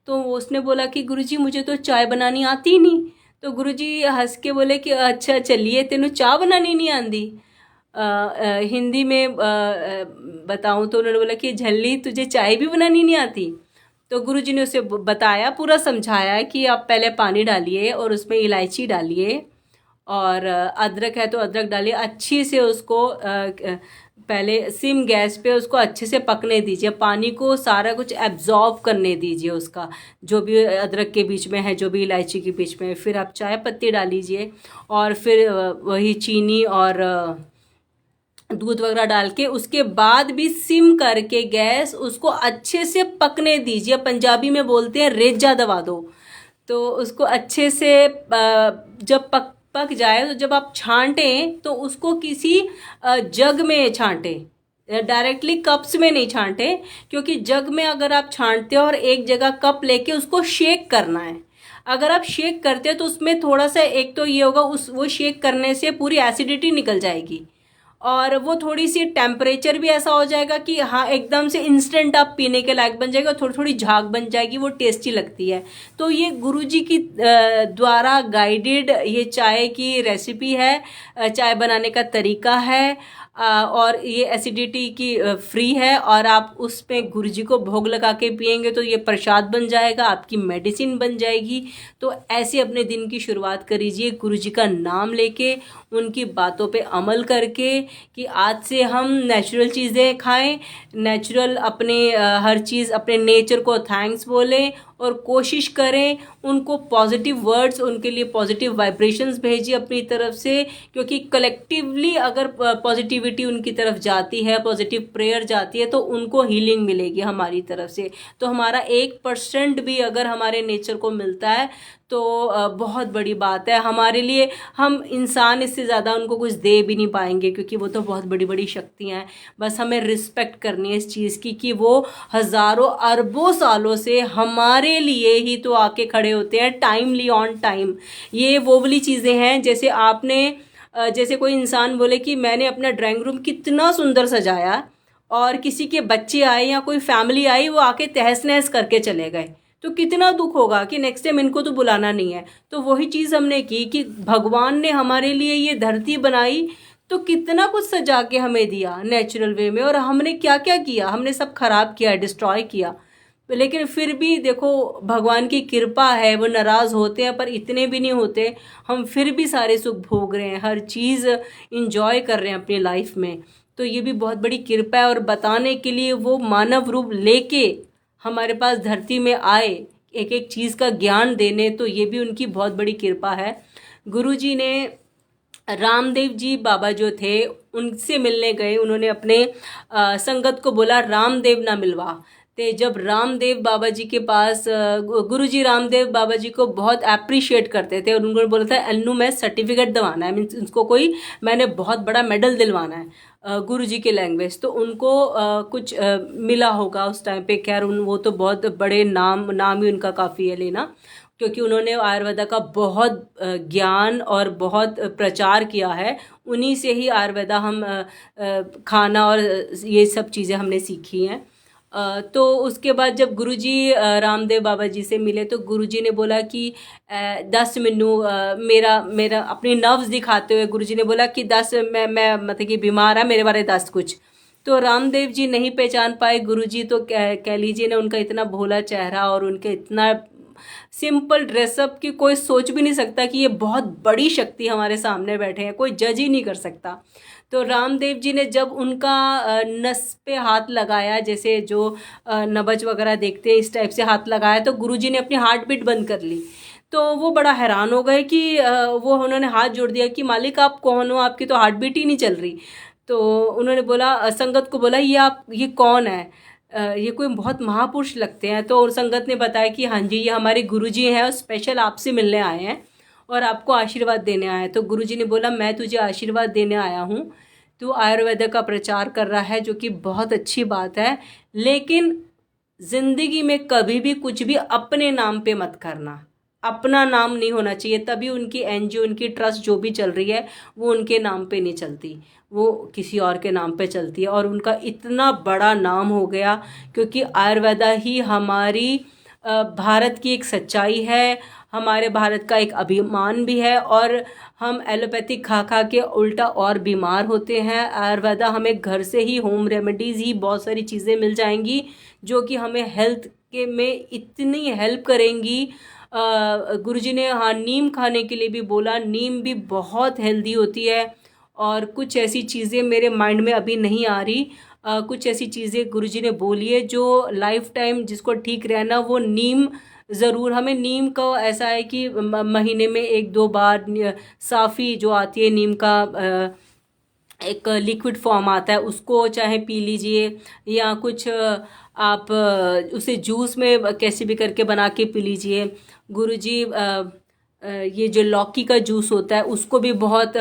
तो उसने बोला कि गुरुजी मुझे तो चाय बनानी आती ही नहीं। तो गुरुजी हंस के बोले कि अच्छा चलिए तेनू चाय बनानी नहीं आती। हिंदी में बताऊं तो उन्होंने बोला कि झल्ली तुझे चाय भी बनानी नहीं आती। तो गुरुजी ने उसे बताया, पूरा समझाया कि आप पहले पानी डालिए और उसमें इलायची डालिए और अदरक है तो अदरक डालिए, अच्छी से उसको पहले सिम गैस पे उसको अच्छे से पकने दीजिए, पानी को सारा कुछ एब्जॉर्ब करने दीजिए उसका, जो भी अदरक के बीच में है, जो भी इलायची के बीच में है। फिर आप चाय पत्ती डाल लीजिए और फिर वही चीनी और दूध वगैरह डाल के उसके बाद भी सिम करके गैस उसको अच्छे से पकने दीजिए। पंजाबी में बोलते हैं रेजा दबा दो। तो उसको अच्छे से जब पक पक जाए तो जब आप छांटें तो उसको किसी जग में छांटें, डायरेक्टली कप्स में नहीं छांटें, क्योंकि जग में अगर आप छांटते हो और एक जगह कप लेके उसको शेक करना है, अगर आप शेक करते हो तो उसमें थोड़ा सा एक तो ये होगा, उस वो शेक करने से पूरी एसिडिटी निकल जाएगी और वो थोड़ी सी टेम्परेचर भी ऐसा हो जाएगा कि हाँ एकदम से इंस्टेंट आप पीने के लायक बन जाएगा, थोड़ी थोड़ी झाग बन जाएगी, वो टेस्टी लगती है। तो ये गुरुजी की द्वारा गाइडेड ये चाय की रेसिपी है, चाय बनाने का तरीका है और ये एसिडिटी की फ्री है और आप उस पे गुरुजी को भोग लगा के पियेंगे तो ये प्रसाद बन जाएगा, आपकी मेडिसिन बन जाएगी। तो ऐसे अपने दिन की शुरुआत करिए गुरुजी का नाम लेके, उनकी बातों पे अमल करके कि आज से हम नेचुरल चीज़ें खाएं, नेचुरल अपने हर चीज़ अपने नेचर को थैंक्स बोलें और कोशिश करें उनको पॉजिटिव वर्ड्स, उनके लिए पॉजिटिव वाइब्रेशंस भेजिए अपनी तरफ से, क्योंकि कलेक्टिवली अगर पॉजिटिविटी उनकी तरफ जाती है, पॉजिटिव प्रेयर जाती है तो उनको हीलिंग मिलेगी हमारी तरफ से। तो हमारा 1% भी अगर हमारे नेचर को मिलता है तो बहुत बड़ी बात है हमारे लिए। हम इंसान इससे ज़्यादा उनको कुछ दे भी नहीं पाएंगे, क्योंकि वो तो बहुत बड़ी बड़ी शक्तियाँ हैं। बस हमें रिस्पेक्ट करनी है इस चीज़ की कि वो हज़ारों अरबों सालों से हमारे लिए ही तो आके खड़े होते हैं, टाइमली ऑन टाइम। ये वो वाली चीज़ें हैं जैसे आपने जैसे कोई इंसान बोले कि मैंने अपना ड्राइंग रूम कितना सुंदर सजाया और किसी के बच्चे आए या कोई फैमिली आई वो आके तहस नहस करके चले गए, तो कितना दुख होगा कि नेक्स्ट टाइम इनको तो बुलाना नहीं है। तो वही चीज़ हमने की कि भगवान ने हमारे लिए ये धरती बनाई तो कितना कुछ सजा के हमें दिया नेचुरल वे में, और हमने क्या क्या किया, हमने सब खराब किया, डिस्ट्रॉय किया। लेकिन फिर भी देखो भगवान की कृपा है, वो नाराज़ होते हैं पर इतने भी नहीं होते, हम फिर भी सारे सुख भोग रहे हैं, हर चीज़ इंजॉय कर रहे हैं अपनी लाइफ में। तो ये भी बहुत बड़ी कृपा है और बताने के लिए वो मानव रूप लेके हमारे पास धरती में आए एक एक चीज़ का ज्ञान देने, तो ये भी उनकी बहुत बड़ी कृपा है। गुरु जी ने रामदेव जी बाबा जो थे उनसे मिलने गए, उन्होंने अपने संगत को बोला रामदेव ना मिलवा। ते जब रामदेव बाबा जी के पास गुरु जी रामदेव बाबा जी को बहुत अप्रिशिएट करते थे और उन्होंने बोला था अन्नू मैं सर्टिफिकेट दिलवाना है, मीन्स उसको कोई मैंने बहुत बड़ा मेडल दिलवाना है गुरु जी के लैंग्वेज। तो उनको कुछ मिला होगा उस टाइम पे, खैर वो तो बहुत बड़े नाम ही उनका काफ़ी है लेना, क्योंकि उन्होंने आयुर्वेदा का बहुत ज्ञान और बहुत प्रचार किया है। उन्हीं से ही आयुर्वेदा हम खाना और ये सब चीज़ें हमने सीखी हैं। तो उसके बाद जब गुरुजी रामदेव बाबा जी से मिले तो गुरुजी ने बोला कि दस मैनू मेरा मेरा अपनी नर्व्स दिखाते हुए गुरुजी ने बोला कि दस मैं मतलब कि बीमार है, मेरे बारे दस कुछ। तो रामदेव जी नहीं पहचान पाए गुरुजी, तो कह लीजिए ना उनका इतना भोला चेहरा और उनके इतना सिंपल ड्रेसअप की कोई सोच भी नहीं सकता कि ये बहुत बड़ी शक्ति हमारे सामने बैठे हैं, कोई जज ही नहीं कर सकता। तो रामदेव जी ने जब उनका नस पे हाथ लगाया, जैसे जो नब्ज वगैरह देखते हैं इस टाइप से हाथ लगाया, तो गुरुजी ने अपनी हार्ट बीट बंद कर ली। तो वो बड़ा हैरान हो गए कि वो उन्होंने हाथ जोड़ दिया कि मालिक आप कौन हो, आपकी तो हार्ट बीट ही नहीं चल रही। तो उन्होंने बोला संगत को बोला ये कौन है, ये कोई बहुत महापुरुष लगते हैं। तो और संगत ने बताया कि हाँ जी ये हमारे गुरुजी हैं और स्पेशल आपसे मिलने आए हैं और आपको आशीर्वाद देने आए हैं। तो गुरुजी ने बोला मैं तुझे आशीर्वाद देने आया हूँ, तू आयुर्वेद का प्रचार कर रहा है जो कि बहुत अच्छी बात है, लेकिन ज़िंदगी में कभी भी कुछ भी अपने नाम पे मत करना, अपना नाम नहीं होना चाहिए। तभी उनकी एनजीओ उनकी ट्रस्ट जो भी चल रही है वो उनके नाम पे नहीं चलती, वो किसी और के नाम पे चलती है। और उनका इतना बड़ा नाम हो गया क्योंकि आयुर्वेदा ही हमारी भारत की एक सच्चाई है, हमारे भारत का एक अभिमान भी है। और हम एलोपैथिक खा खा के उल्टा और बीमार होते हैं। आयुर्वेदा हमें घर से ही होम रेमेडीज़ ही बहुत सारी चीज़ें मिल जाएंगी जो कि हमें हेल्थ के में इतनी हेल्प करेंगी। गुरुजी ने हाँ नीम खाने के लिए भी बोला, नीम भी बहुत हेल्दी होती है। और कुछ ऐसी चीज़ें मेरे माइंड में अभी नहीं आ रही, कुछ ऐसी चीज़ें गुरुजी ने बोली है जो लाइफ टाइम जिसको ठीक रहना वो नीम ज़रूर। हमें नीम का ऐसा है कि महीने में एक दो बार साफ़ी जो आती है नीम का एक लिक्विड फॉर्म आता है, उसको चाहे पी लीजिए या कुछ आप उसे जूस में कैसे भी करके बना के पी लीजिए। गुरुजी ये जो लौकी का जूस होता है उसको भी बहुत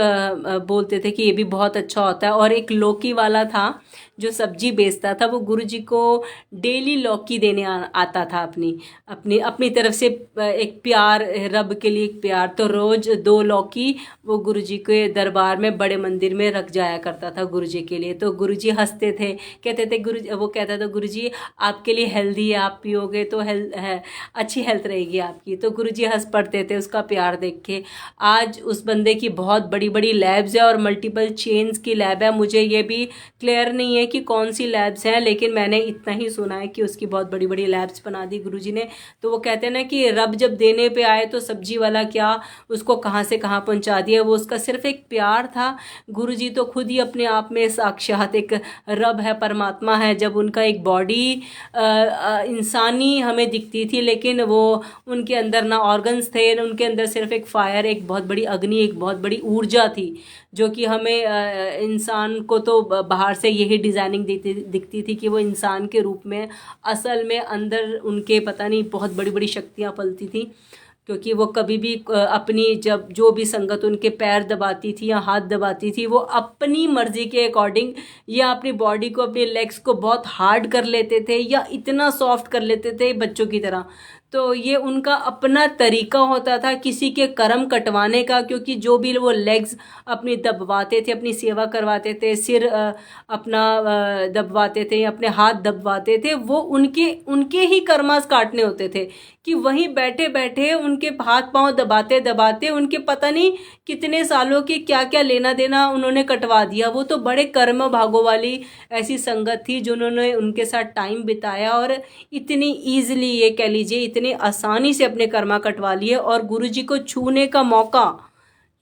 बोलते थे कि ये भी बहुत अच्छा होता है। और एक लौकी वाला था जो सब्जी बेचता था, वो गुरुजी को डेली लौकी देने आता था अपनी अपनी अपनी तरफ से एक प्यार, रब के लिए एक प्यार। तो रोज़ 2 लौकी वो गुरुजी के दरबार में बड़े मंदिर में रख जाया करता था गुरुजी के लिए। तो गुरुजी हंसते थे, कहते थे वो कहता था गुरुजी आपके लिए हेल्दी है, आप पियोगे तो अच्छी हेल्थ रहेगी आपकी। तो गुरुजी हंस पड़ते थे उसका प्यार देख के। आज उस बंदे की बहुत बड़ी बड़ी लैब्स है और मल्टीपल चेन्स की लैब है। मुझे ये भी क्लियर नहीं है कि कौन सी लैब्स हैं, लेकिन मैंने इतना ही सुना है कि उसकी बहुत बड़ी बड़ी लैब्स बना दी गुरुजी ने। तो वो कहते हैं ना कि रब जब देने पे आए तो सब्जी वाला क्या उसको कहाँ से कहाँ पहुँचा दिया, वो उसका सिर्फ एक प्यार था। गुरुजी तो खुद ही अपने आप में साक्षात एक रब है, परमात्मा है। जब उनका एक बॉडी इंसानी हमें दिखती थी, लेकिन वो उनके अंदर ना ऑर्गन्स थे, उनके अंदर सिर्फ एक फायर, एक बहुत बड़ी अग्नि, एक बहुत बड़ी ऊर्जा थी जो कि हमें इंसान को तो बाहर से यही डिज़ाइनिंग दिखती थी कि वो इंसान के रूप में, असल में अंदर उनके पता नहीं बहुत बड़ी बड़ी शक्तियाँ पलती थी। क्योंकि वो कभी भी अपनी जब जो भी संगत उनके पैर दबाती थी या हाथ दबाती थी, वो अपनी मर्जी के अकॉर्डिंग या अपनी बॉडी को, अपने लेग्स को बहुत हार्ड कर लेते थे या इतना सॉफ्ट कर लेते थे बच्चों की तरह। तो ये उनका अपना तरीका होता था किसी के कर्म कटवाने का, क्योंकि जो भी वो लेग्स अपनी दबवाते थे, अपनी सेवा करवाते थे, सिर अपना दबवाते थे, अपने हाथ दबवाते थे, वो उनके उनके ही कर्मास काटने होते थे कि वहीं बैठे बैठे उनके हाथ पांव दबाते दबाते उनके पता नहीं कितने सालों के क्या क्या लेना देना उन्होंने कटवा दिया। वो तो बड़े कर्म भागों वाली ऐसी संगत थी जिन्होंने उनके साथ टाइम बिताया और इतनी ईजिली, ये कह लीजिए इतनी आसानी से अपने कर्मा कटवा लिए। और गुरुजी को छूने का मौका,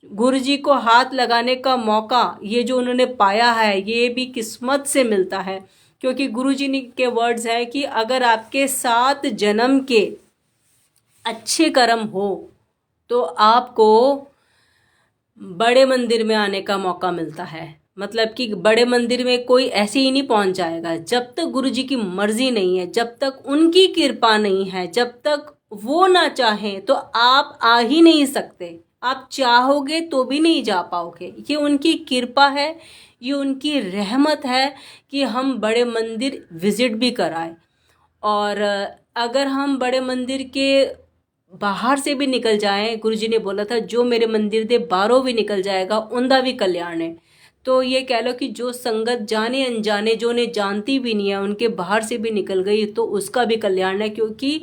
गुरुजी को हाथ लगाने का मौका, ये जो उन्होंने पाया है ये भी किस्मत से मिलता है। क्योंकि गुरुजी के वर्ड्स हैं कि अगर आपके 7 जन्म के अच्छे कर्म हो तो आपको बड़े मंदिर में आने का मौका मिलता है। मतलब कि बड़े मंदिर में कोई ऐसे ही नहीं पहुंच जाएगा जब तक गुरुजी की मर्जी नहीं है, जब तक उनकी कृपा नहीं है, जब तक वो ना चाहें तो आप आ ही नहीं सकते। आप चाहोगे तो भी नहीं जा पाओगे। ये उनकी कृपा है, ये उनकी रहमत है कि हम बड़े मंदिर विजिट भी कराएं। और अगर हम बड़े मंदिर के बाहर से भी निकल जाएं, गुरुजी ने बोला था जो मेरे मंदिर दे बाहरों भी निकल जाएगा उनका भी कल्याण है। तो ये कह लो कि जो संगत जाने अनजाने जो ने जानती भी नहीं है उनके बाहर से भी निकल गई तो उसका भी कल्याण है। क्योंकि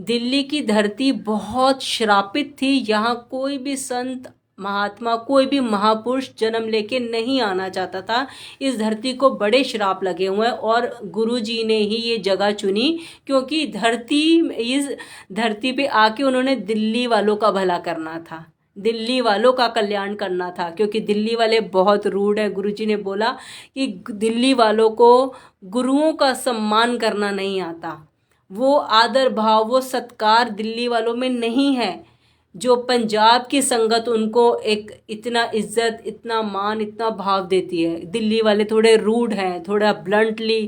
दिल्ली की धरती बहुत श्रापित थी, यहाँ कोई भी संत महात्मा, कोई भी महापुरुष जन्म लेके नहीं आना चाहता था। इस धरती को बड़े श्राप लगे हुए हैं और गुरुजी ने ही ये जगह चुनी, क्योंकि इस धरती पे आके उन्होंने दिल्ली वालों का भला करना था, दिल्ली वालों का कल्याण करना था। क्योंकि दिल्ली वाले बहुत रूड है। गुरुजी ने बोला कि दिल्ली वालों को गुरुओं का सम्मान करना नहीं आता, वो आदर भाव, वो सत्कार दिल्ली वालों में नहीं है। जो पंजाब की संगत उनको एक इतना इज्जत, इतना मान, इतना भाव देती है। दिल्ली वाले थोड़े रूड हैं, थोड़ा ब्लंटली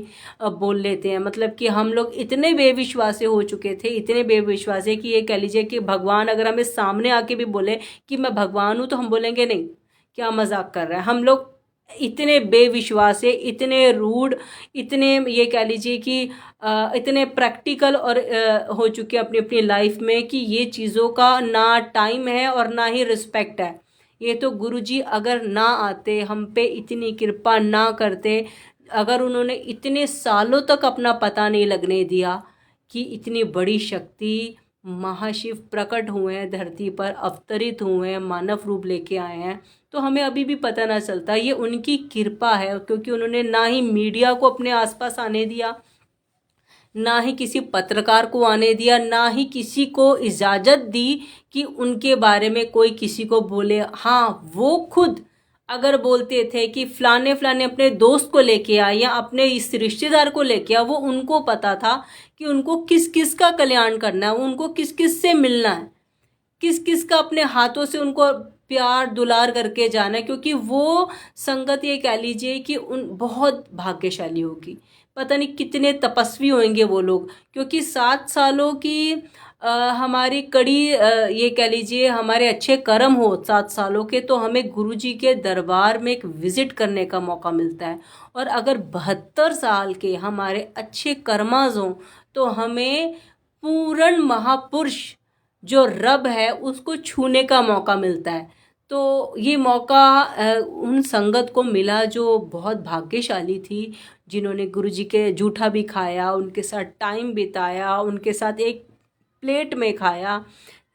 बोल लेते हैं। मतलब कि हम लोग इतने बेविश्वासी हो चुके थे, इतने बेविश्वासी कि ये कह लीजिए कि भगवान अगर हमें सामने आके भी बोले कि मैं भगवान हूँ तो हम बोलेंगे नहीं, क्या मजाक कर रहा है। हम लोग इतने बेविश्वास है, इतने रूड, इतने ये कह लीजिए कि इतने प्रैक्टिकल और हो चुके अपनी अपनी लाइफ में कि ये चीज़ों का ना टाइम है और ना ही रिस्पेक्ट है। ये तो गुरुजी अगर ना आते, हम पे इतनी कृपा ना करते, अगर उन्होंने इतने सालों तक अपना पता नहीं लगने दिया कि इतनी बड़ी शक्ति महाशिव प्रकट हुए हैं, धरती पर अवतरित हुए हैं, मानव रूप लेके आए हैं, तो हमें अभी भी पता ना चलता। ये उनकी कृपा है, क्योंकि उन्होंने ना ही मीडिया को अपने आसपास आने दिया, ना ही किसी पत्रकार को आने दिया, ना ही किसी को इजाज़त दी कि उनके बारे में कोई किसी को बोले। हाँ, वो खुद अगर बोलते थे कि फलाने फलाने अपने दोस्त को लेके आ या अपने इस रिश्तेदार को लेके आ, वो उनको पता था कि उनको किस किस का कल्याण करना है, उनको किस किस से मिलना है, किस किस का अपने हाथों से उनको प्यार दुलार करके जाना है। क्योंकि वो संगत, ये कह लीजिए कि उन बहुत भाग्यशाली होगी, पता नहीं कितने तपस्वी होंगे वो लोग। क्योंकि 7 सालों की हमारी कड़ी, ये कह लीजिए हमारे अच्छे कर्म हो 7 सालों के, तो हमें गुरु जी के दरबार में एक विज़िट करने का मौका मिलता है। और अगर 72 साल के हमारे अच्छे कर्माज हों तो हमें पूर्ण महापुरुष जो रब है उसको छूने का मौका मिलता है। तो ये मौका उन संगत को मिला जो बहुत भाग्यशाली थी, जिन्होंने गुरु जी के जूठा भी खाया, उनके साथ टाइम बिताया, उनके साथ एक प्लेट में खाया,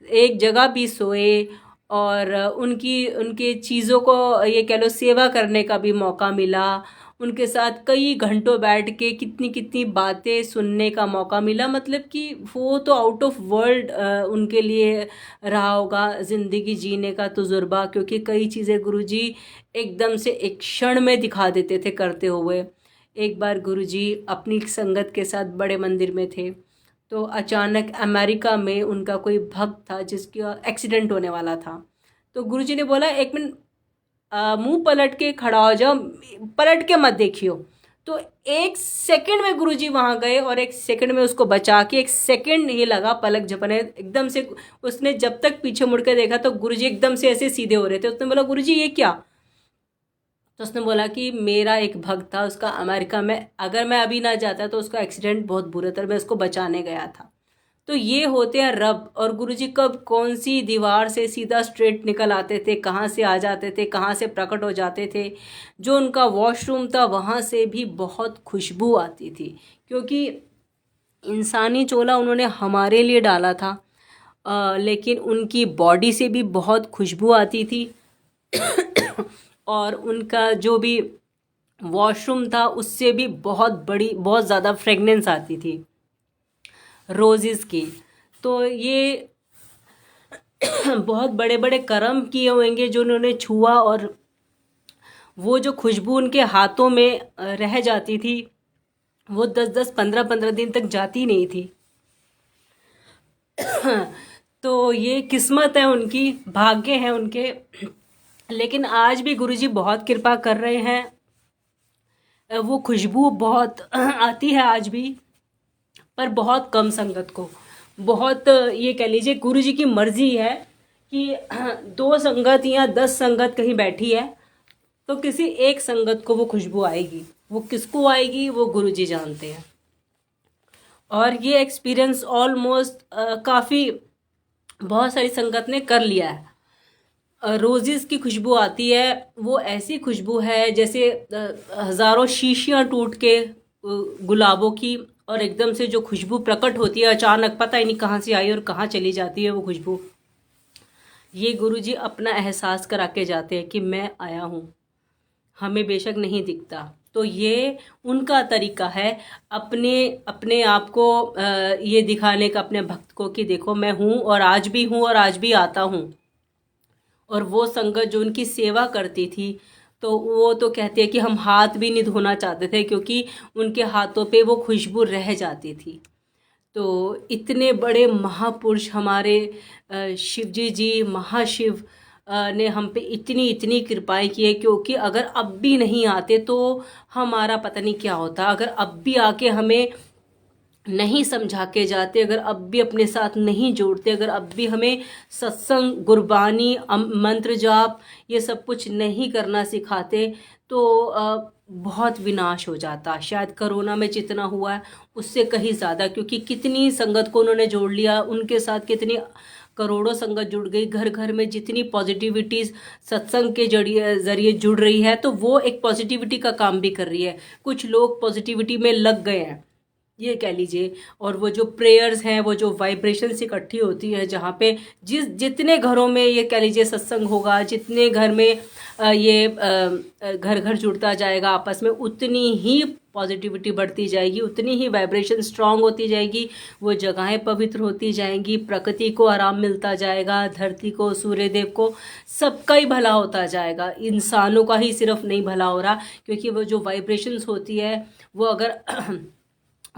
एक जगह भी सोए, और उनकी उनके चीज़ों को ये कह लो सेवा करने का भी मौका मिला। उनके साथ कई घंटों बैठ के कितनी कितनी बातें सुनने का मौका मिला। मतलब कि वो तो आउट ऑफ वर्ल्ड उनके लिए रहा होगा ज़िंदगी जीने का तजुर्बा। क्योंकि कई चीज़ें गुरुजी एकदम से एक क्षण में दिखा देते थे करते हुए। एक बार गुरुजी अपनी संगत के साथ बड़े मंदिर में थे, तो अचानक अमेरिका में उनका कोई भक्त था जिसका एक्सीडेंट होने वाला था। तो गुरुजी ने बोला, एक मिनट मुंह पलट के खड़ा हो जाओ, पलट के मत देखियो। तो 1 सेकंड में गुरुजी वहां गए और 1 सेकंड में उसको बचा के, 1 सेकंड ये लगा पलक झपने, एकदम से उसने जब तक पीछे मुड़ के देखा तो गुरुजी एकदम से ऐसे सीधे हो रहे थे। उसने बोला, गुरुजी ये क्या? तो उसने बोला कि मेरा एक भक्त था, उसका अमेरिका में, अगर मैं अभी ना जाता तो उसका एक्सीडेंट बहुत बुरा था, मैं उसको बचाने गया था। तो ये होते हैं रब। और गुरुजी कब कौन सी दीवार से सीधा स्ट्रेट निकल आते थे, कहाँ से आ जाते थे, कहाँ से प्रकट हो जाते थे। जो उनका वॉशरूम था वहाँ से भी बहुत खुशबू आती थी, क्योंकि इंसानी चोला उन्होंने हमारे लिए डाला था, लेकिन उनकी बॉडी से भी बहुत खुशबू आती थी। और उनका जो भी वॉशरूम था उससे भी बहुत ज़्यादा फ्रेगनेंस आती थी रोज़ेस की। तो ये बहुत बड़े बड़े कर्म किए होंगे जो उन्होंने छुआ, और वो जो खुशबू उनके हाथों में रह जाती थी वो 10-10, 15-15 दिन तक जाती नहीं थी। तो ये किस्मत है उनकी, भाग्य है उनके। लेकिन आज भी गुरुजी बहुत कृपा कर रहे हैं। वो खुशबू बहुत आती है आज भी, पर बहुत कम संगत को। बहुत ये कह लीजिए गुरुजी की मर्जी है कि 2 संगत या 10 संगत कहीं बैठी है तो किसी एक संगत को वो खुशबू आएगी। वो किसको आएगी वो गुरुजी जानते हैं। और ये एक्सपीरियंस ऑलमोस्ट काफ़ी बहुत सारी संगत ने कर लिया है। रोजेस की खुशबू आती है, वो ऐसी खुशबू है जैसे हज़ारों शीशियाँ टूट के गुलाबों की, और एकदम से जो खुशबू प्रकट होती है अचानक, पता ही नहीं कहाँ से आई और कहाँ चली जाती है वो खुशबू। ये गुरुजी अपना एहसास करा के जाते हैं कि मैं आया हूँ, हमें बेशक नहीं दिखता। तो ये उनका तरीका है अपने आप को ये दिखाने का अपने भक्त को कि देखो मैं हूँ, और आज भी हूँ और आज भी आता हूँ। और वो संगत जो उनकी सेवा करती थी, तो वो तो कहते हैं कि हम हाथ भी नहीं धोना चाहते थे क्योंकि उनके हाथों पे वो खुशबू रह जाती थी। तो इतने बड़े महापुरुष हमारे शिवजी जी महाशिव ने हम पे इतनी इतनी कृपाएं की है, क्योंकि अगर अब भी नहीं आते तो हमारा पता नहीं क्या होता। अगर अब भी आके हमें नहीं समझा के जाते, अगर अब भी अपने साथ नहीं जोड़ते, अगर अब भी हमें सत्संग, गुरबानी, मंत्र जाप ये सब कुछ नहीं करना सिखाते, तो बहुत विनाश हो जाता। शायद कोरोना में जितना हुआ है उससे कहीं ज़्यादा, क्योंकि कितनी संगत को उन्होंने जोड़ लिया, उनके साथ कितनी करोड़ों संगत जुड़ गई। घर घर में जितनी पॉजिटिविटी सत्संग के जरिए जुड़ रही है, तो वो एक पॉजिटिविटी का काम भी कर रही है। कुछ लोग पॉजिटिविटी में लग गए हैं, ये कह लीजिए। और वो जो प्रेयर्स हैं, वो जो वाइब्रेशंस इकट्ठी होती है, जहाँ पे जितने घरों में ये कह लीजिए सत्संग होगा, जितने घर में ये घर घर जुड़ता जाएगा आपस में, उतनी ही पॉजिटिविटी बढ़ती जाएगी, उतनी ही वाइब्रेशन स्ट्रांग होती जाएगी, वो जगहें पवित्र होती जाएंगी, प्रकृति को आराम मिलता जाएगा, धरती को, सूर्यदेव को, सबका ही भला होता जाएगा। इंसानों का ही सिर्फ नहीं भला हो रहा, क्योंकि वो जो वाइब्रेशंस होती है वो अगर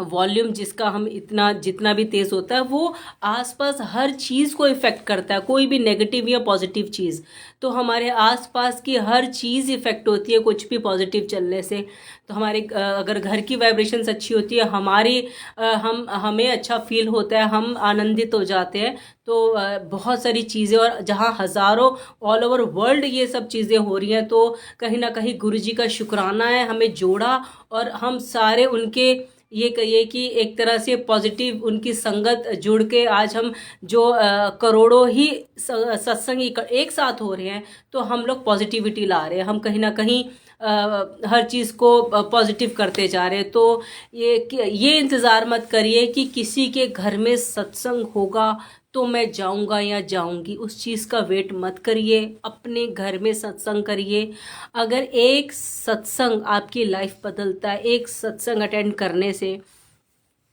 वॉल्यूम जिसका हम इतना जितना भी तेज़ होता है, वो आसपास हर चीज़ को इफ़ेक्ट करता है, कोई भी नेगेटिव या पॉजिटिव चीज़। तो हमारे आसपास की हर चीज़ इफ़ेक्ट होती है कुछ भी पॉजिटिव चलने से। तो हमारे अगर घर की वाइब्रेशंस अच्छी होती है, हमें अच्छा फील होता है, हम आनंदित हो जाते हैं। तो बहुत सारी चीज़ें, और जहाँ हज़ारों ऑल ओवर वर्ल्ड ये सब चीज़ें हो रही हैं, तो कहीं ना कहीं गुरु जी का शुक्राना है, हमें जोड़ा, और हम सारे उनके, ये कहिए कि एक तरह से पॉजिटिव उनकी संगत जुड़ के आज हम जो करोड़ों ही सत्संग एक साथ हो रहे हैं, तो हम लोग पॉजिटिविटी ला रहे हैं, हम कहीं ना कहीं हर चीज़ को पॉजिटिव करते जा रहे हैं। तो ये इंतज़ार मत करिए कि किसी के घर में सत्संग होगा तो मैं जाऊंगा या जाऊंगी, उस चीज़ का वेट मत करिए, अपने घर में सत्संग करिए। अगर एक सत्संग आपकी लाइफ बदलता है, एक सत्संग अटेंड करने से,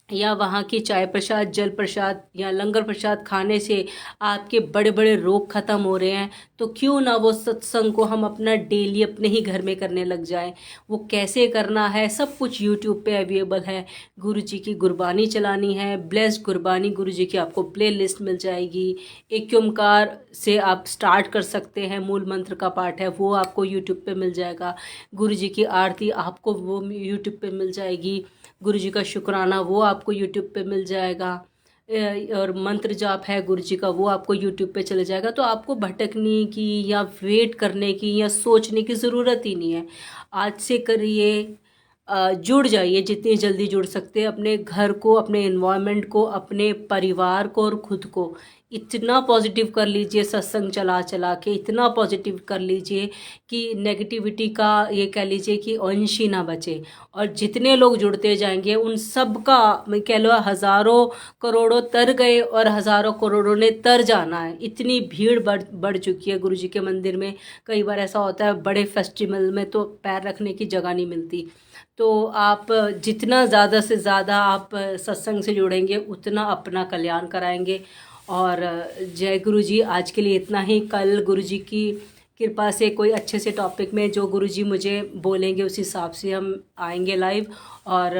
या वहाँ की चाय प्रसाद, जल प्रसाद या लंगर प्रसाद खाने से आपके बड़े बड़े रोग खत्म हो रहे हैं, तो क्यों ना वो सत्संग को हम अपना डेली अपने ही घर में करने लग जाएं। वो कैसे करना है, सब कुछ यूट्यूब पे अवेलेबल है। गुरु जी की गुरबानी चलानी है, ब्लेस्ड गुरबानी गुरु जी की आपको प्ले लिस्ट मिल जाएगी। एक ओंकार से आप स्टार्ट कर सकते हैं, मूल मंत्र का पाठ है वो आपको यूट्यूब पे मिल जाएगा। गुरु जी की आरती आपको वो यूट्यूब पे मिल जाएगी। गुरु जी का शुक्राना वो आपको यूट्यूब पे मिल जाएगा। और मंत्र जाप है गुरु जी का, वो आपको यूट्यूब पे चले जाएगा। तो आपको भटकने की या वेट करने की या सोचने की ज़रूरत ही नहीं है। आज से करिए, जुड़ जाइए जितनी जल्दी जुड़ सकते हैं, अपने घर को, अपने एनवायरनमेंट को, अपने परिवार को और ख़ुद को इतना पॉजिटिव कर लीजिए सत्संग चला चला के, इतना पॉजिटिव कर लीजिए कि नेगेटिविटी का ये कह लीजिए कि अंश ही ना बचे। और जितने लोग जुड़ते जाएंगे उन सब का, मैं कह लो, हज़ारों करोड़ों तर गए और हज़ारों करोड़ों ने तर जाना है। इतनी भीड़ बढ़ चुकी है गुरु जी के मंदिर में। कई बार ऐसा होता है बड़े फेस्टिवल में तो पैर रखने की जगह नहीं मिलती। तो आप जितना ज़्यादा से ज़्यादा आप सत्संग से जुड़ेंगे, उतना अपना कल्याण कराएंगे। और जय गुरु जी। आज के लिए इतना ही। कल गुरु जी की कृपा से कोई अच्छे से टॉपिक में जो गुरु जी मुझे बोलेंगे उस हिसाब से हम आएंगे लाइव, और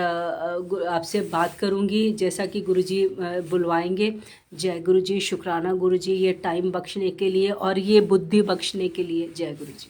आपसे बात करूंगी जैसा कि गुरु जी बुलवाएंगे। जय गुरु जी। शुक्राना गुरु जी, ये टाइम बख्शने के लिए और ये बुद्धि बख्शने के लिए। जय गुरु जी।